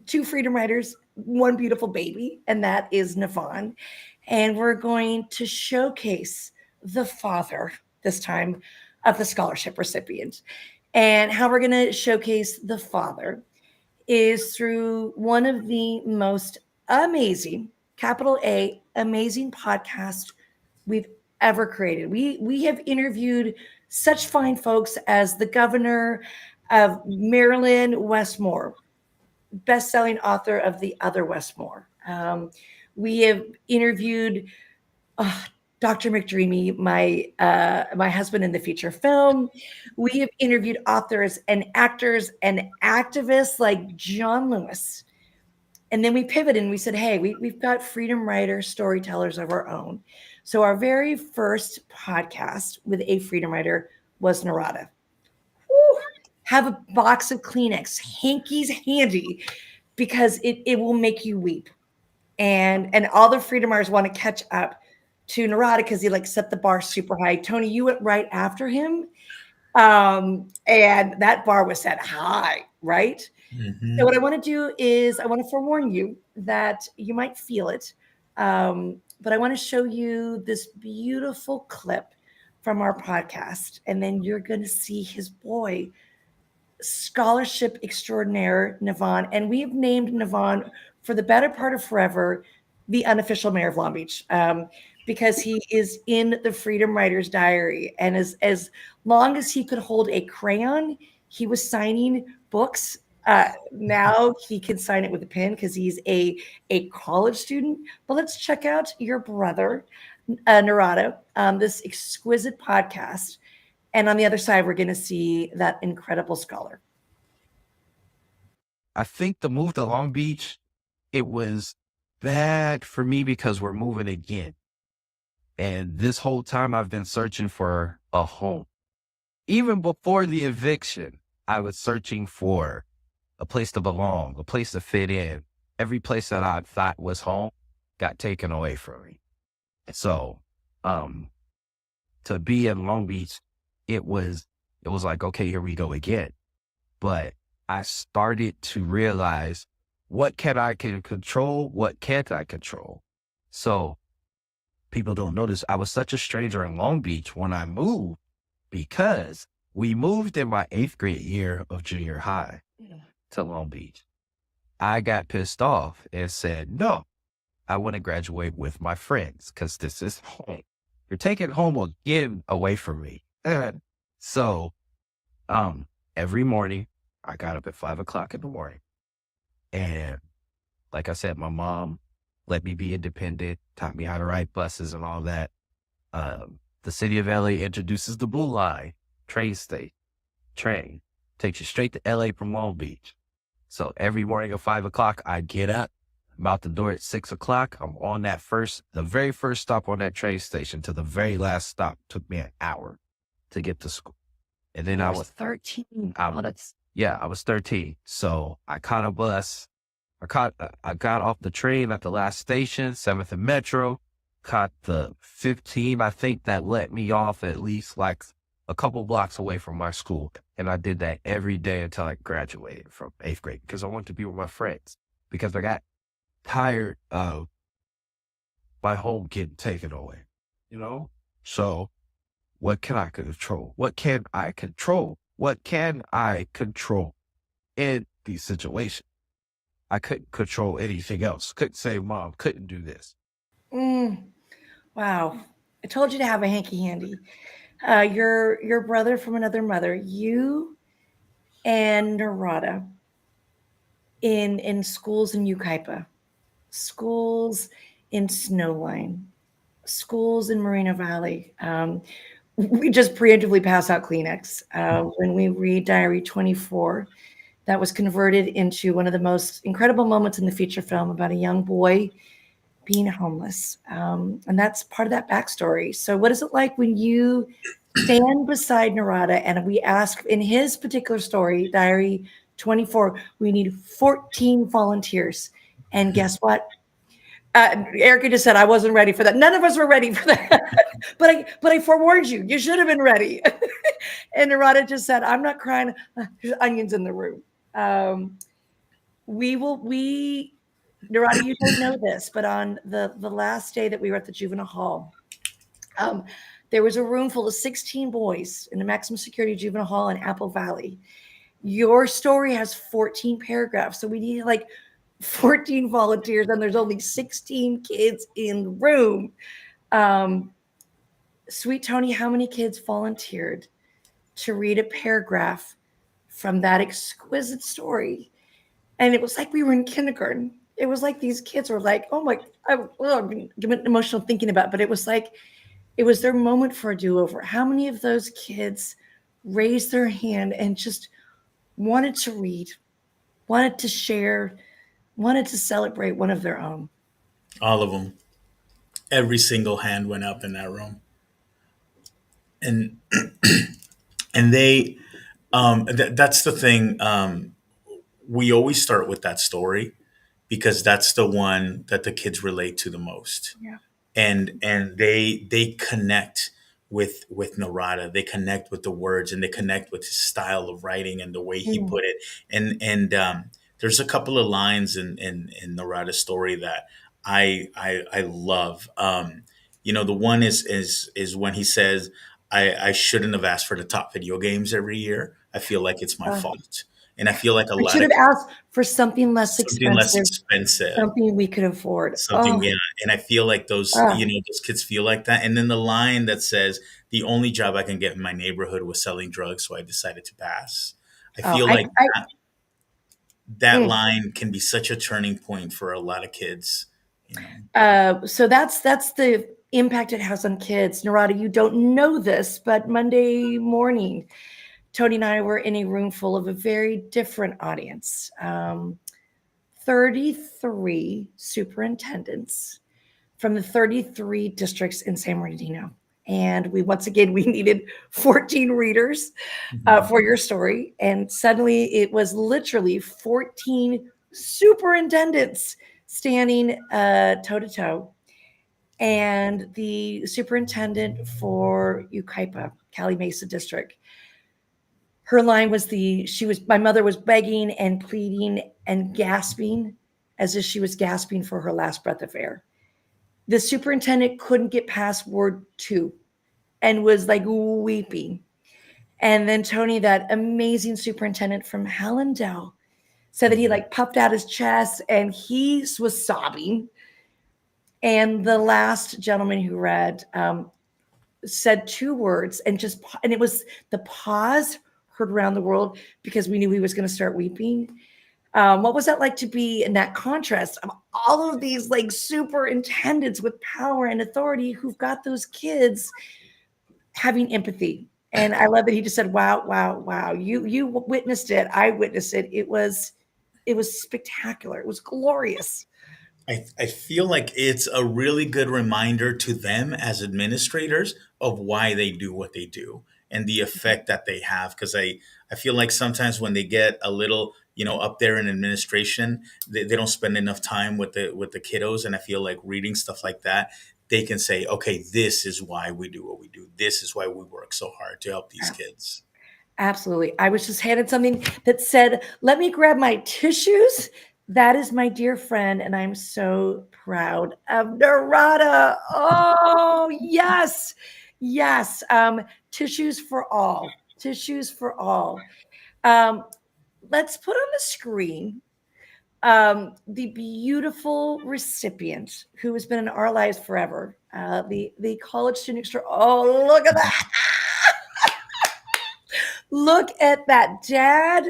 2 Freedom Riders, 1 beautiful baby, and that is Navon. And we're going to showcase the father this time of the scholarship recipient. And how we're going to showcase the father is through one of the most amazing, capital A, amazing podcasts we've ever created. We have interviewed such fine folks as the governor of Maryland, Westmore, best-selling author of The Other Westmore. We have interviewed Dr. McDreamy, my husband in the feature film. We have interviewed authors and actors and activists like John Lewis. And then we pivoted and we said, hey, we've got Freedom Rider storytellers of our own. So our very first podcast with a Freedom Rider was Narada. Woo! Have a box of Kleenex, hankies handy, because it will make you weep. And all the Freedom Riders want to catch up to Narada because he like set the bar super high. Tony, you went right after him. And that bar was set high, right? Mm-hmm. So what I want to do is I want to forewarn you that you might feel it. But I want to show you this beautiful clip from our podcast. And then you're going to see his boy, scholarship extraordinaire, Navon. And we've named Navon for the better part of forever, the unofficial mayor of Long Beach. Because he is in the Freedom Riders diary. And as long as he could hold a crayon, he was signing books. Now he can sign it with a pen because he's a college student. But let's check out your brother, Narada, this exquisite podcast. And on the other side, we're going to see that incredible scholar. I think the move to Long Beach, it was bad for me because we're moving again. And this whole time I've been searching for a home. Even before the eviction, I was searching for a place to belong, a place to fit in. Every place that I thought was home got taken away from me. So, to be in Long Beach, it was like, okay, here we go again. But I started to realize, what can I control? What can't I control? So people don't notice I was such a stranger in Long Beach when I moved, because we moved in my 8th grade year of junior high to Long Beach. I got pissed off and said, no, I want to graduate with my friends because this is home. You're taking home again away from me. So every morning I got up at 5 o'clock in the morning. And like I said, my mom let me be independent, taught me how to ride buses and all that. The city of LA introduces the Blue Line train, takes you straight to LA from Long Beach. So every morning at 5 o'clock, I get up, I'm out the door at 6 o'clock. I'm on the very first stop on that train station to the very last stop. Took me an hour to get to school. And then I was 13. I was 13. So I caught a bus. I got off the train at the last station, 7th and Metro, caught the 15, I think that let me off at least like a couple blocks away from my school. And I did that every day until I graduated from 8th grade because I wanted to be with my friends, because I got tired of my home getting taken away, So what can I control? What can I control? What can I control in these situations? I couldn't control anything else. Couldn't say, Mom, couldn't do this. Mm, wow. I told you to have a hanky handy. Your brother from another mother, you and Narada in schools in Ukaipa, schools in Snowline, schools in Moreno Valley. We just preemptively pass out Kleenex when we read Diary 24. That was converted into one of the most incredible moments in the feature film about a young boy being homeless. And that's part of that backstory. So, what is it like when you stand beside Narada and we ask in his particular story, Diary 24, we need 14 volunteers. And guess what? Erica just said I wasn't ready for that. None of us were ready for that. but I forewarned you. You should have been ready. And Narada just said, I'm not crying. There's onions in the room. Narada, you don't know this, but on the last day that we were at the juvenile hall, there was a room full of 16 boys in the maximum security juvenile hall in Apple Valley. Your story has 14 paragraphs, so we need like 14 volunteers, and there's only 16 kids in the room. Sweet Tony, how many kids volunteered to read a paragraph from that exquisite story? And it was like we were in kindergarten. It was like these kids were like, oh my, I'm emotional thinking about it, but it was like, it was their moment for a do-over. How many of those kids raised their hand and just wanted to read, wanted to share, wanted to celebrate one of their own? All of them. Every single hand went up in that room. And and they that's the thing. We always start with that story because that's the one that the kids relate to the most. Yeah. And they connect with Narada. They connect with the words and they connect with his style of writing and the way he put it. And there's a couple of lines in Narada's story that I love. The one is when he says, I shouldn't have asked for the top video games every year. I feel like it's my fault. And I feel like a I lot should of have asked for something less something less expensive, expensive. something we could afford. Something, yeah. And I feel like Ah. those kids feel like that. And then the line that says, the only job I can get in my neighborhood was selling drugs, so I decided to pass. I Oh, feel like that Mm. line can be such a turning point for a lot of kids. So that's the impact it has on kids. Narada, you don't know this, but Monday morning, Tony and I were in a room full of a very different audience. 33 superintendents from the 33 districts in San Bernardino. And we needed 14 readers for your story. And suddenly it was literally 14 superintendents standing toe to toe. And the superintendent for Ukaipa, Cali Mesa District, her line was my mother was begging and pleading and gasping as if she was gasping for her last breath of air. The superintendent couldn't get past word 2 and was like weeping. And then Tony, that amazing superintendent from Hallandale, said that he like puffed out his chest and he was sobbing. And the last gentleman who read said 2 words and it was the pause heard around the world because we knew he was going to start weeping. What was that like to be in that contrast of all of these like superintendents with power and authority who've got those kids having empathy? And I love that he just said, wow, wow, wow. You witnessed it. I witnessed it. It was spectacular. It was glorious. I feel like it's a really good reminder to them as administrators of why they do what they do and the effect that they have. Because I feel like sometimes when they get a little, up there in administration, they don't spend enough time with the kiddos. And I feel like reading stuff like that, they can say, okay, this is why we do what we do. This is why we work so hard to help these kids. Absolutely. I was just handed something that said, let me grab my tissues. That is my dear friend, and I'm so proud of Narada. Oh, yes. Yes. Tissues for all. Tissues for all. Let's put on the screen The beautiful recipient who has been in our lives forever, the college student extra. Oh, look at that! Look at that, Dad.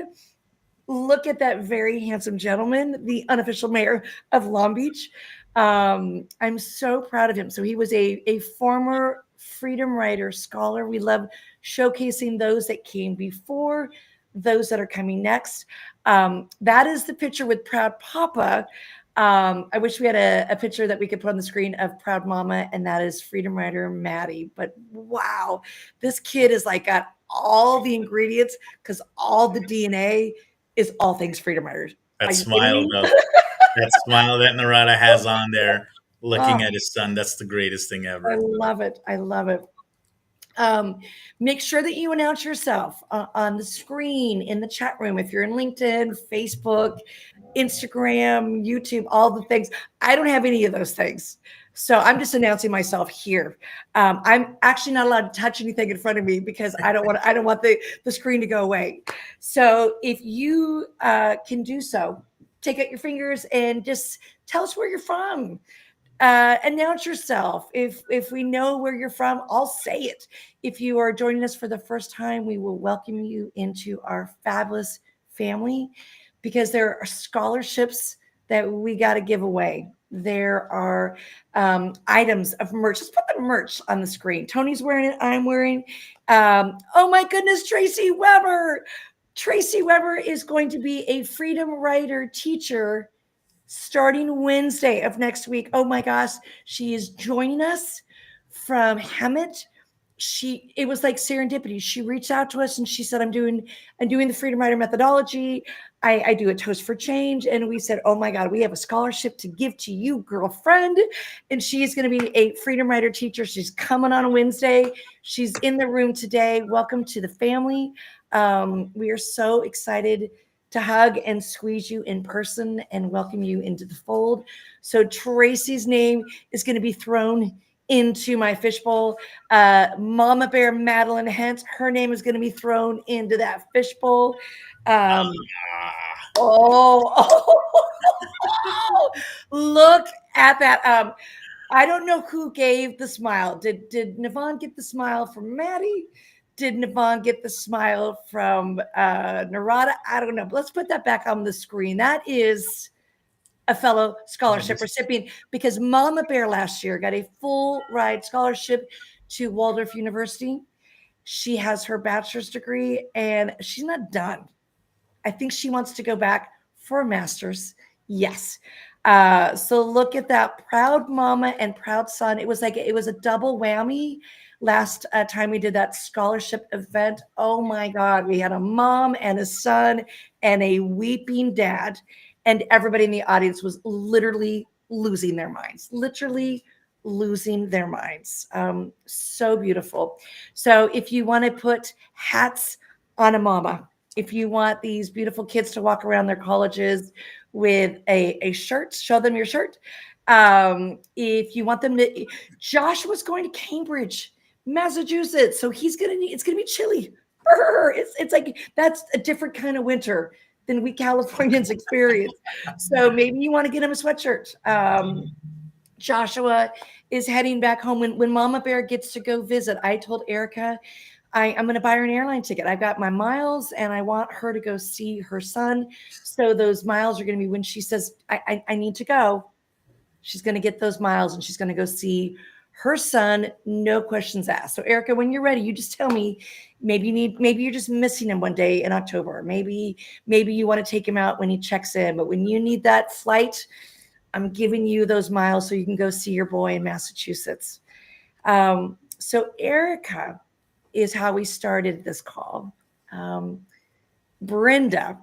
Look at that very handsome gentleman, the unofficial mayor of Long Beach. I'm so proud of him. So he was a former freedom rider scholar. We love showcasing those that came before, those that are coming next. That is the picture with Proud Papa. I wish we had a picture that we could put on the screen of Proud Mama, and that is freedom rider Maddie. But wow, this kid is like got all the ingredients because all the DNA is all things freedom riders. Are That you kidding smile, me? though. That smile that Narada has on there, looking Oh, at his son. That's the greatest thing I ever. love it. I love it. Make sure that you announce yourself on the screen in the chat room. If you're in LinkedIn, Facebook, Instagram, YouTube, all the things. I don't have any of those things. So I'm just announcing myself here. I'm actually not allowed to touch anything in front of me because I don't want the screen to go away. So if you can do so, take out your fingers and just tell us where you're from. Announce yourself. If we know where you're from, I'll say it. If you are joining us for the first time, we will welcome you into our fabulous family because there are scholarships that we got to give away. There are items of merch. Let's put the merch on the screen. Tony's wearing it. I'm wearing. Oh my goodness, Tracy Weber. Tracy Weber is going to be a Freedom Rider teacher starting Wednesday of next week. Oh my gosh, she is joining us from Hemet. It was like serendipity. She reached out to us and she said, I'm doing the Freedom Rider methodology. I do a toast for change. And we said, oh my God, we have a scholarship to give to you, girlfriend. And she's going to be a Freedom Rider teacher. She's coming on a Wednesday. She's in the room today. Welcome to the family. We are so excited to hug and squeeze you in person and welcome you into the fold. So Tracy's name is going to be thrown into my fishbowl. Mama Bear Madeline Hentz, her name is going to be thrown into that fishbowl. Ah, Oh, look at that. I don't know who gave the smile. Did Navon get the smile from Maddie? Did Navon get the smile from Narada? I don't know. But let's put that back on the screen. That is a fellow scholarship recipient because Mama Bear last year got a full ride scholarship to Waldorf University. She has her bachelor's degree and she's not done. I think she wants to go back for a master's. Yes. So look at that, proud mama and proud son. It was a double whammy last time we did that scholarship event. Oh my God, we had a mom and a son and a weeping dad, and everybody in the audience was literally losing their minds. Literally losing their minds. So beautiful. So if you want to put hats on a mama, if you want these beautiful kids to walk around their colleges with a shirt, show them your shirt. If you want them to, Josh was going to Cambridge, Massachusetts, so it's gonna be chilly. It's like that's a different kind of winter than we Californians experience. So maybe you want to get him a sweatshirt. Joshua is heading back home when Mama Bear gets to go visit. I told Erica I'm going to buy her an airline ticket. I've got my miles and I want her to go see her son. So those miles are going to be when she says, I need to go. She's going to get those miles and she's going to go see her son. No questions asked. So Erica, when you're ready, you just tell me, maybe you're just missing him one day in October. Maybe you want to take him out when he checks in, but when you need that flight, I'm giving you those miles so you can go see your boy in Massachusetts. So Erica is how we started this call. Brenda,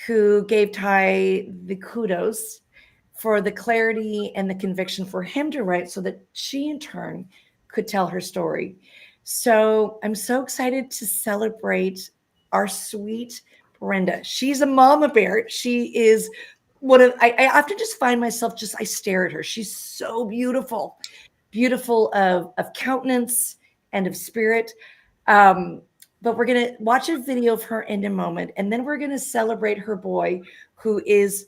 who gave Ty the kudos for the clarity and the conviction for him to write so that she in turn could tell her story. So I'm so excited to celebrate our sweet Brenda. She's a mama bear. She is I often just find myself I stare at her. She's so beautiful of countenance and of spirit. But we're going to watch a video of her in a moment, and then we're going to celebrate her boy, who is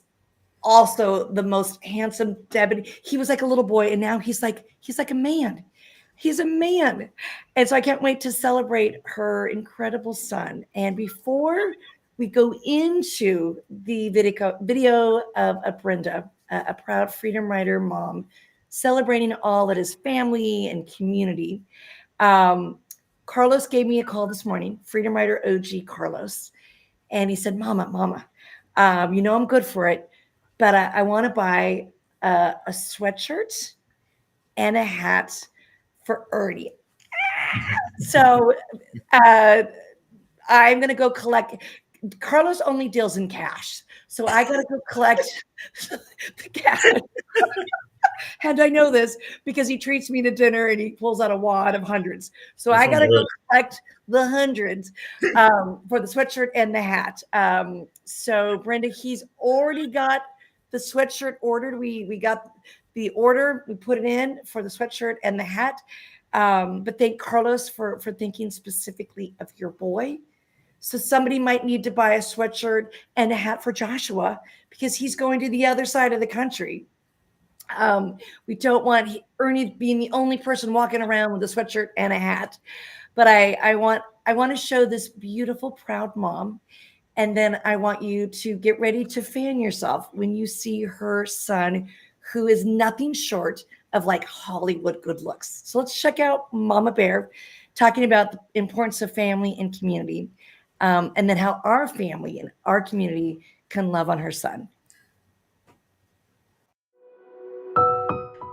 also the most handsome deputy. He was like a little boy, and now he's like a man. He's a man. And so I can't wait to celebrate her incredible son. And before we go into the video of Brenda, a proud freedom rider mom, celebrating all that is family and community, Carlos gave me a call this morning, freedom rider OG Carlos. And he said, Mama, I'm good for it, but I want to buy a sweatshirt and a hat for Ernie. So I'm going to go collect. Carlos only deals in cash. So I got to go collect the cash. And I know this because he treats me to dinner and he pulls out a wad of hundreds. So I got to go collect the hundreds for the sweatshirt and the hat. So Brenda, he's already got the sweatshirt ordered. We got the order. We put it in for the sweatshirt and the hat. But thank Carlos for thinking specifically of your boy. So somebody might need to buy a sweatshirt and a hat for Joshua because he's going to the other side of the country. We don't want Ernie being the only person walking around with a sweatshirt and a hat. But I want to show this beautiful, proud mom. And then I want you to get ready to fan yourself when you see her son, who is nothing short of like Hollywood good looks. So let's check out Mama Bear talking about the importance of family and community, and then how our family and our community can love on her son.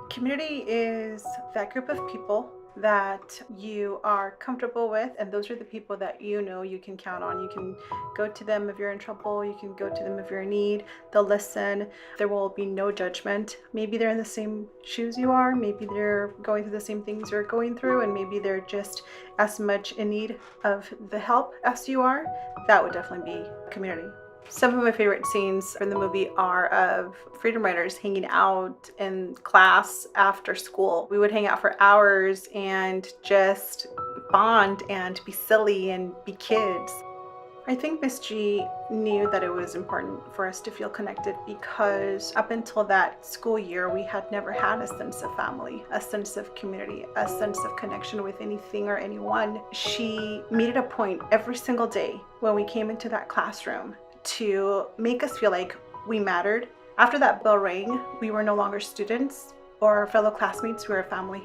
Community is that group of people that you are comfortable with, and those are the people that you know you can count on. You can go to them if you're in trouble, you can go to them if you're in need. They'll listen. There will be no judgment. Maybe they're in the same shoes you are, maybe they're going through the same things you're going through, and maybe they're just as much in need of the help as you are. That would definitely be community. Some of my favorite scenes from the movie are of freedom riders hanging out in class after school. We would hang out for hours and just bond and be silly and be kids. I think Miss G knew that it was important for us to feel connected because up until that school year, we had never had a sense of family, a sense of community, a sense of connection with anything or anyone. She made it a point every single day when we came into that classroom to make us feel like we mattered. After that bell rang, we were no longer students or fellow classmates, we were a family.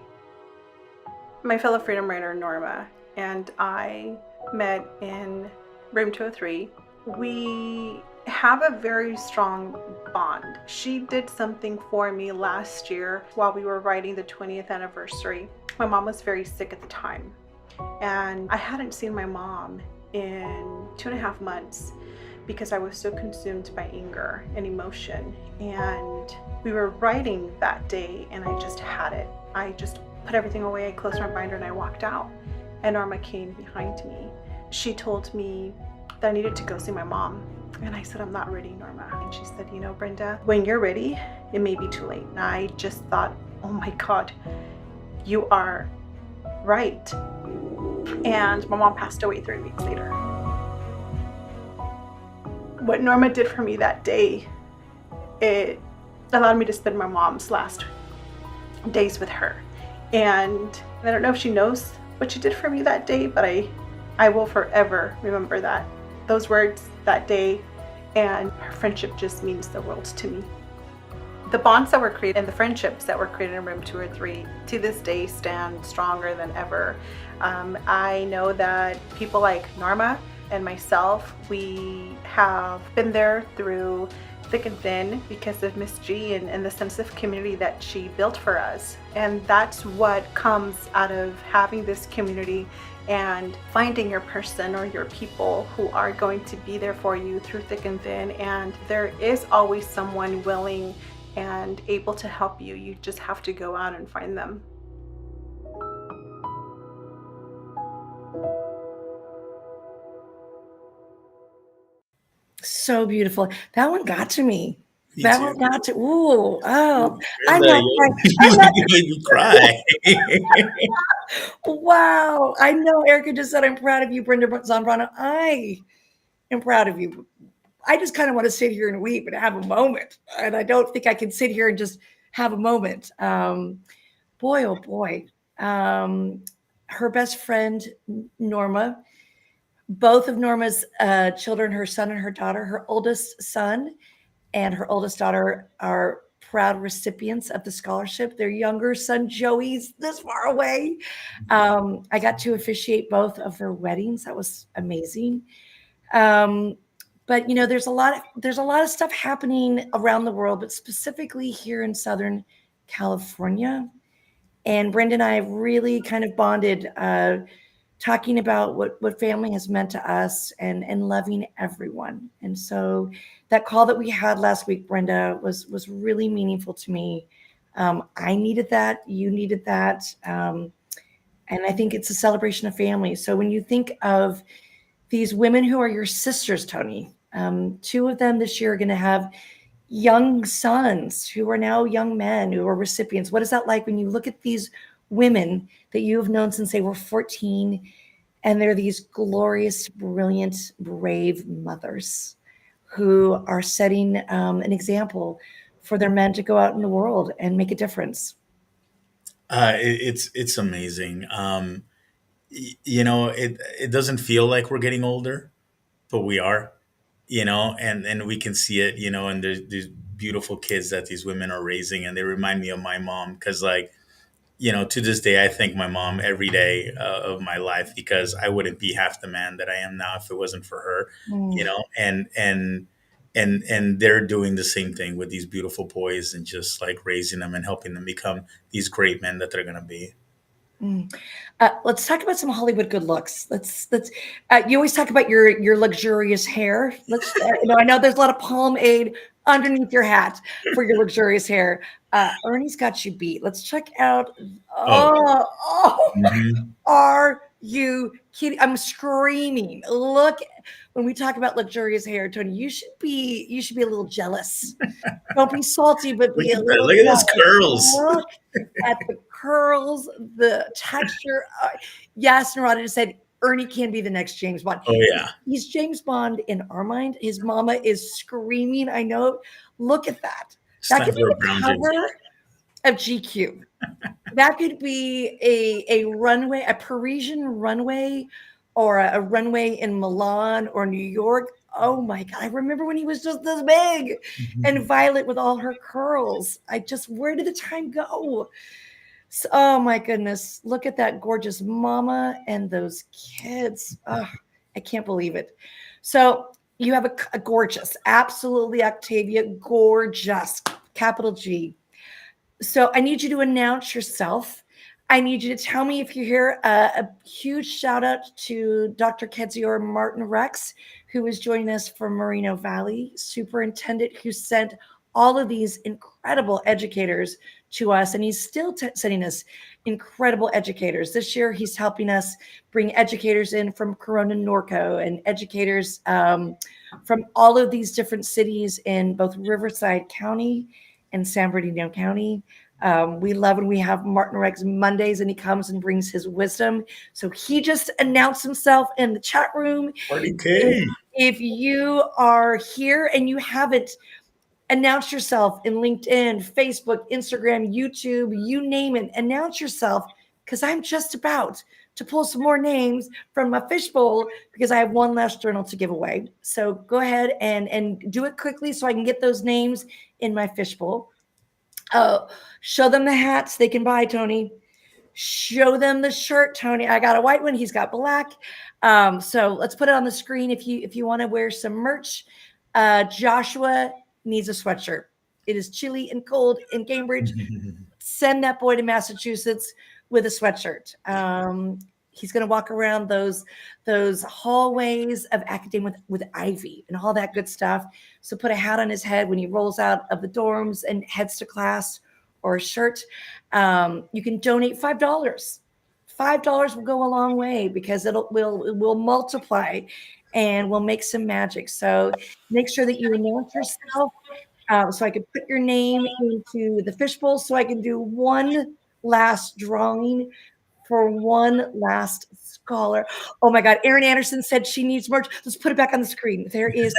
My fellow freedom rider Norma and I met in room 203. We have a very strong bond. She did something for me last year while we were writing the 20th anniversary. My mom was very sick at the time, and I hadn't seen my mom in 2.5 months because I was so consumed by anger and emotion. And we were writing that day and I just had it. I just put everything away, I closed my binder and I walked out. And Norma came behind me. She told me that I needed to go see my mom. And I said, I'm not ready, Norma. And she said, Brenda, when you're ready, it may be too late. And I just thought, oh my God, you are right. And my mom passed away 3 weeks later. What Norma did for me that day, it allowed me to spend my mom's last days with her. And I don't know if she knows what she did for me that day, but I will forever remember those words that day, and her friendship just means the world to me. The bonds that were created and the friendships that were created in room 203 to this day stand stronger than ever. I know that people like Norma and myself, we have been there through thick and thin because of Miss G and the sense of community that she built for us. And that's what comes out of having this community and finding your person or your people who are going to be there for you through thick and thin. And there is always someone willing and able to help you. You just have to go out and find them. So beautiful. That one got to me. Me That too. one got to, ooh, oh, I'm Brenda, not you made me cry. wow. I know Erica just said, I'm proud of you, Brenda Zambrano. I am proud of you. I just kind of want to sit here and weep and have a moment. And I don't think I can sit here and just have a moment. Boy, oh boy. Her best friend, Norma, both of Norma's children, her son and her daughter, her oldest son and her oldest daughter are proud recipients of the scholarship. Their younger son, Joey's this far away. I got to officiate both of their weddings. That was amazing. But you know, there's a lot of stuff happening around the world, but specifically here in Southern California. And Brenda and I have really kind of bonded, talking about what family has meant to us and loving everyone. And so that call that we had last week, Brenda, was really meaningful to me. I needed that. You needed that. And I think it's a celebration of family. So when you think of these women who are your sisters, Tony, two of them this year are going to have young sons who are now young men who are recipients. What is that like when you look at these women that you have known since they were 14 and they're these glorious, brilliant, brave mothers who are setting an example for their men to go out in the world and make a difference? It's amazing. It doesn't feel like we're getting older, but we are. And we can see it. And there's these beautiful kids that these women are raising, and they remind me of my mom because, like, to this day, I thank my mom every day of my life because I wouldn't be half the man that I am now if it wasn't for her. Mm, And they're doing the same thing with these beautiful boys and just like raising them and helping them become these great men that they're gonna be. mm. Let's talk about some Hollywood good looks. Let's. You always talk about your luxurious hair. I know there's a lot of pomade underneath your hat for your luxurious hair. Ernie's got you beat. Let's check out. Oh, Oh, mhm. are you kidding? I'm screaming. Look, when we talk about luxurious hair, Tony, you should be a little jealous. Don't be salty, but Look be a at that! little Look at those jealous. curls. Look at the curls, the texture. Yes, Narada just said Ernie can be the next James Bond. Oh He's, yeah, he's James Bond in our mind. His mama is screaming. I know. Look at that. it's That time could be for a the brown ginger. cover of GQ. That could be a runway, a Parisian runway, or a runway in Milan or New York. Oh my God. I remember when he was just this big and Violet with all her curls. Where did the time go? So, oh my goodness. Look at that gorgeous mama and those kids. Oh, I can't believe it. So you have a gorgeous, absolutely Octavia, gorgeous, capital G. So I need you to announce yourself. I need you to tell me if you're here. A huge shout out to Dr. Kedzior Martin Rex, who is joining us from Moreno Valley, superintendent who sent all of these incredible educators to us. And he's still sending us incredible educators. This year, he's helping us bring educators in from Corona Norco and educators from all of these different cities in both Riverside County and San Bernardino County. We love when we have Martin Rex Mondays and he comes and brings his wisdom. So he just announced himself in the chat room. Party If, came. if you are here and you haven't announced yourself in LinkedIn, Facebook, Instagram, YouTube, you name it, announce yourself because I'm just about to pull some more names from my fishbowl because I have one last journal to give away. So go ahead and do it quickly so I can get those names in my fishbowl. Show them the hats they can buy, Tony. Show them the shirt, Tony. I got a white one. He's got black. So let's put it on the screen if you want to wear some merch. Joshua needs a sweatshirt. It is chilly and cold in Cambridge. Send that boy to Massachusetts with a sweatshirt. He's going to walk around those hallways of academia with ivy and all that good stuff. So put a hat on his head when he rolls out of the dorms and heads to class, or a shirt. You can donate $5. $5 will go a long way because it will multiply and we'll make some magic. So make sure that you announce yourself so I can put your name into the fishbowl so I can do one last drawing for one last scholar. Oh my God. Erin Anderson said she needs merch. Let's put it back on the screen. There's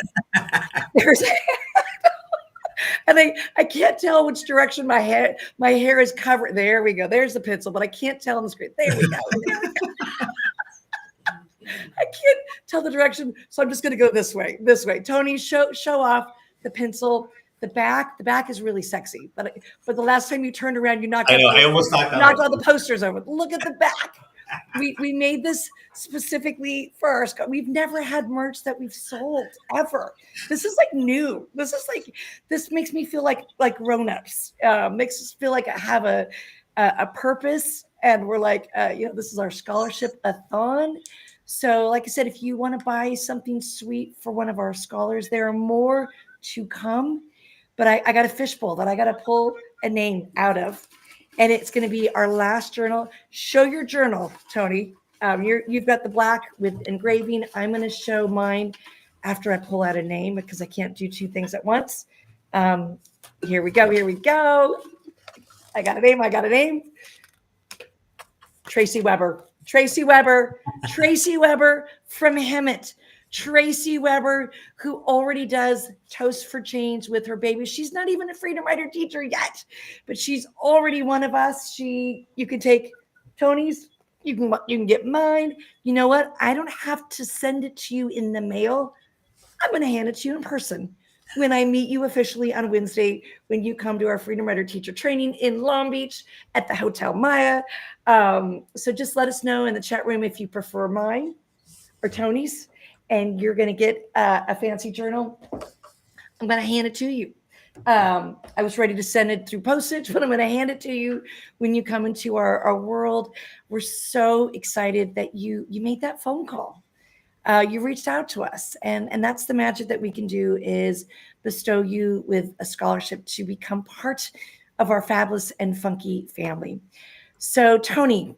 and I can't tell which direction my hair is covered. There we go. There's the pencil, but I can't tell on the screen. There we go. There we go. I can't tell the direction, so I'm just going to go this way. This way. Tony, show off the pencil. The back is really sexy, but the last time you turned around, you knocked I almost knocked all the posters over. Look at the back. We made this specifically for our school. We've never had merch that we've sold ever. This is like new. This makes me feel like grown-ups. Makes us feel like I have a purpose, and we're like, this is our Scholarship-a-thon. So, like I said, if you want to buy something sweet for one of our scholars, there are more to come. But I got a fishbowl that I got to pull a name out of. And it's going to be our last journal. Show your journal, Tony. You've got the black with engraving. I'm going to show mine after I pull out a name because I can't do two things at once. Here we go. I got a name. Tracy Weber from Hemet. Tracy Weber, who already does Toast for Change with her baby. She's not even a Freedom Writer teacher yet, but she's already one of us. You can take Tony's, you can get mine. You know what? I don't have to send it to you in the mail. I'm going to hand it to you in person when I meet you officially on Wednesday, when you come to our Freedom Writer teacher training in Long Beach at the Hotel Maya. So just let us know in the chat room if you prefer mine or Tony's. And you're going to get a fancy journal. I'm going to hand it to you. I was ready to send it through postage, but I'm going to hand it to you when you come into our world. We're so excited that you made that phone call. You reached out to us, and that's the magic that we can do, is bestow you with a scholarship to become part of our fabulous and funky family. So, Tony,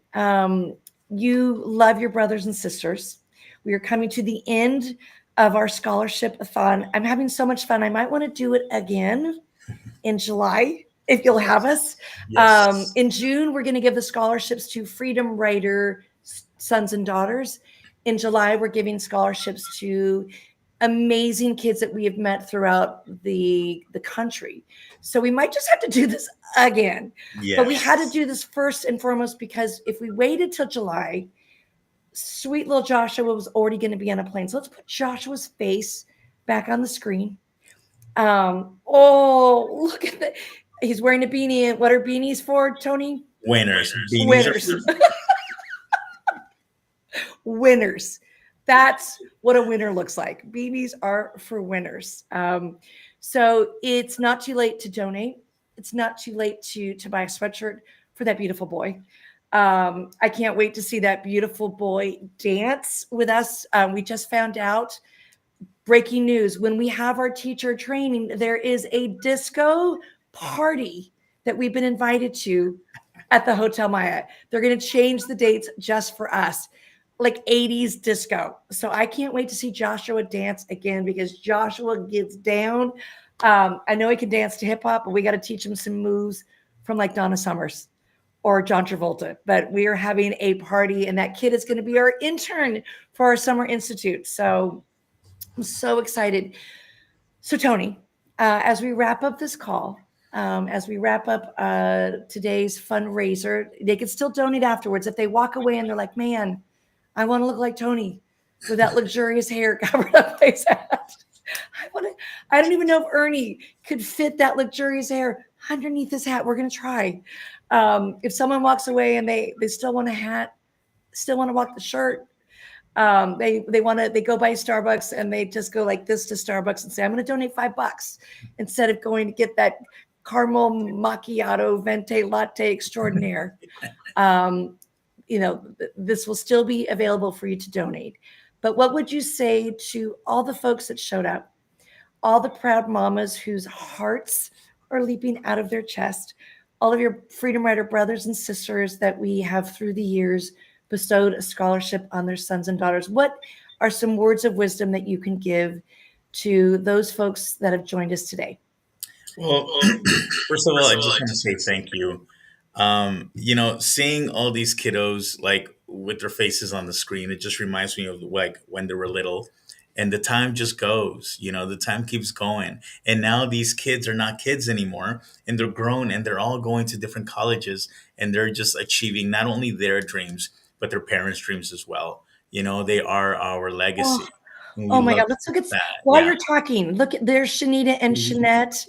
you love your brothers and sisters. We are coming to the end of our Scholarship-a-thon. I'm having so much fun. I might want to do it again in July, if you'll have us. Yes. In June, we're going to give the scholarships to Freedom Writer sons and daughters. In July, we're giving scholarships to amazing kids that we have met throughout the country. So we might just have to do this again. Yes. But we had to do this first and foremost because if we waited till July, sweet little Joshua was already going to be on a plane. So let's put Joshua's face back on the screen. Look at that. He's wearing a beanie. What are beanies for, Tony? Winners. Winners. Winners. That's what a winner looks like. Beanies are for winners. So it's not too late to donate. It's not too late to buy a sweatshirt for that beautiful boy. I can't wait to see that beautiful boy dance with us. We just found out, breaking news, when we have our teacher training, there is a disco party that we've been invited to at the Hotel Maya. They're going to change the dates just for us, like 80s disco. So I can't wait to see Joshua dance again because Joshua gets down. I know he can dance to hip hop, but we got to teach him some moves from like Donna Summers or John Travolta. But we are having a party, and that kid is going to be our intern for our summer institute. So I'm so excited. So Tony, as we wrap up this call, as we wrap up today's fundraiser, they can still donate afterwards. If they walk away and they're like, man, I want to look like Tony with that luxurious hair covered up by his hat. I don't even know if Ernie could fit that luxurious hair underneath his hat. We're going to try. If someone walks away and they still want a hat, still want to walk the shirt, they go by Starbucks and they just go like this to Starbucks and say, I'm going to donate $5 instead of going to get that caramel macchiato venti latte extraordinaire. This will still be available for you to donate. But what would you say to all the folks that showed up, all the proud mamas whose hearts are leaping out of their chest, all of your Freedom Writer brothers and sisters that we have through the years bestowed a scholarship on their sons and daughters? What are some words of wisdom that you can give to those folks that have joined us today? Well, first of all, I just want to say thank you. Seeing all these kiddos, like with their faces on the screen. It just reminds me of like when they were little. And the time just goes, the time keeps going. And now these kids are not kids anymore, and they're grown, and they're all going to different colleges, and they're just achieving not only their dreams, but their parents' dreams as well. They are our Oh, legacy. And we oh my love God. Let's look at, that. while Yeah. you're talking, look at, there's Shanita and Shanette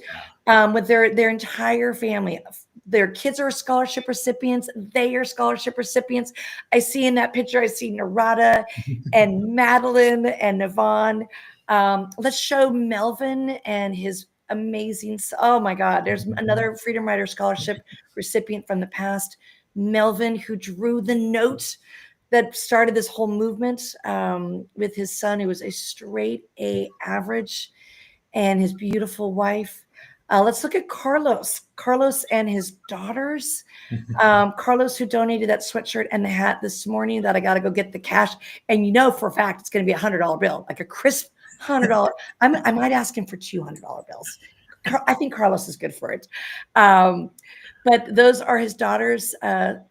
with their entire family. Their kids are scholarship recipients. They are scholarship recipients. I see in that picture, I see Narada and Madeline and Navon. Let's show Melvin and his amazing, oh my God, there's another Freedom Rider Scholarship recipient from the past, Melvin, who drew the note that started this whole movement with his son, who was a straight A average, and his beautiful wife. Let's look at Carlos. Carlos and his daughters. Carlos, who donated that sweatshirt and the hat this morning, that I got to go get the cash. And for a fact, it's going to be $100 bill, like a crisp $100. I might ask him for $200 bills. I think Carlos is good for it. But those are his daughters,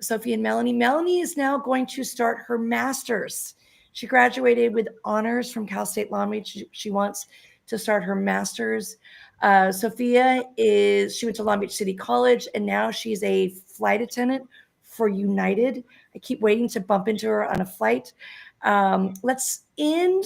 Sophie and Melanie. Melanie is now going to start her master's. She graduated with honors from Cal State Long Beach. She wants to start her master's. Sophia she went to Long Beach City College, and now she's a flight attendant for United. I keep waiting to bump into her on a flight. Let's end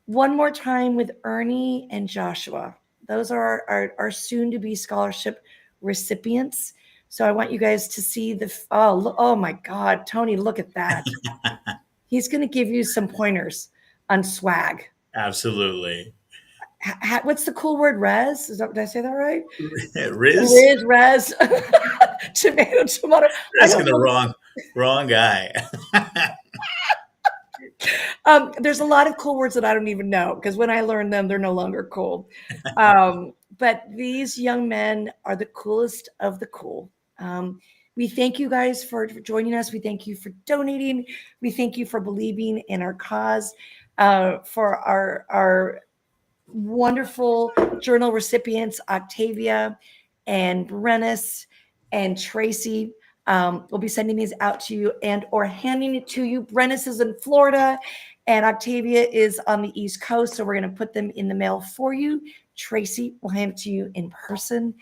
one more time with Ernie and Joshua. Those are our soon-to-be scholarship recipients. So I want you guys to see oh my God, Tony, look at that. He's going to give you some pointers on swag. Absolutely. What's the cool word? Res? Did I say that right? Riz? Res. Tomato. That's the wrong guy. There's a lot of cool words that I don't even know, because when I learn them, they're no longer cool. But these young men are the coolest of the cool. We thank you guys for joining us. We thank you for donating. We thank you for believing in our cause, for our wonderful journal recipients, Octavia and Brennis and Tracy. We'll be sending these out to you or handing it to you. Brennis is in Florida and Octavia is on the East Coast, so we're going to put them in the mail for you. Tracy will hand it to you in person.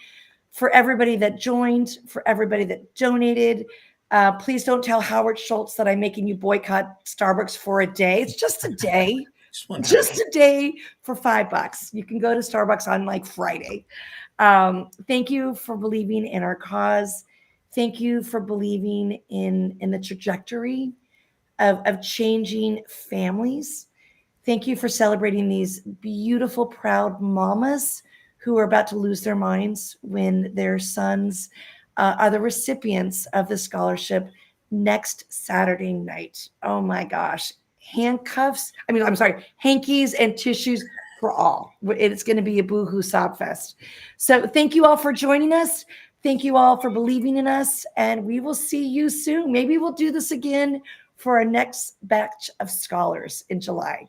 For everybody that joined, for everybody that donated, please don't tell Howard Schultz that I'm making you boycott Starbucks for a day. It's just a day. Just a day for $5. You can go to Starbucks on like Friday. Thank you for believing in our cause. Thank you for believing in the trajectory of changing families. Thank you for celebrating these beautiful, proud mamas who are about to lose their minds when their sons are the recipients of the scholarship next Saturday night. Oh my gosh. Hankies and tissues for all. It's going to be a boohoo sob fest. So thank you all for joining us. Thank you all for believing in us, and we will see you soon. Maybe we'll do this again for our next batch of scholars in July.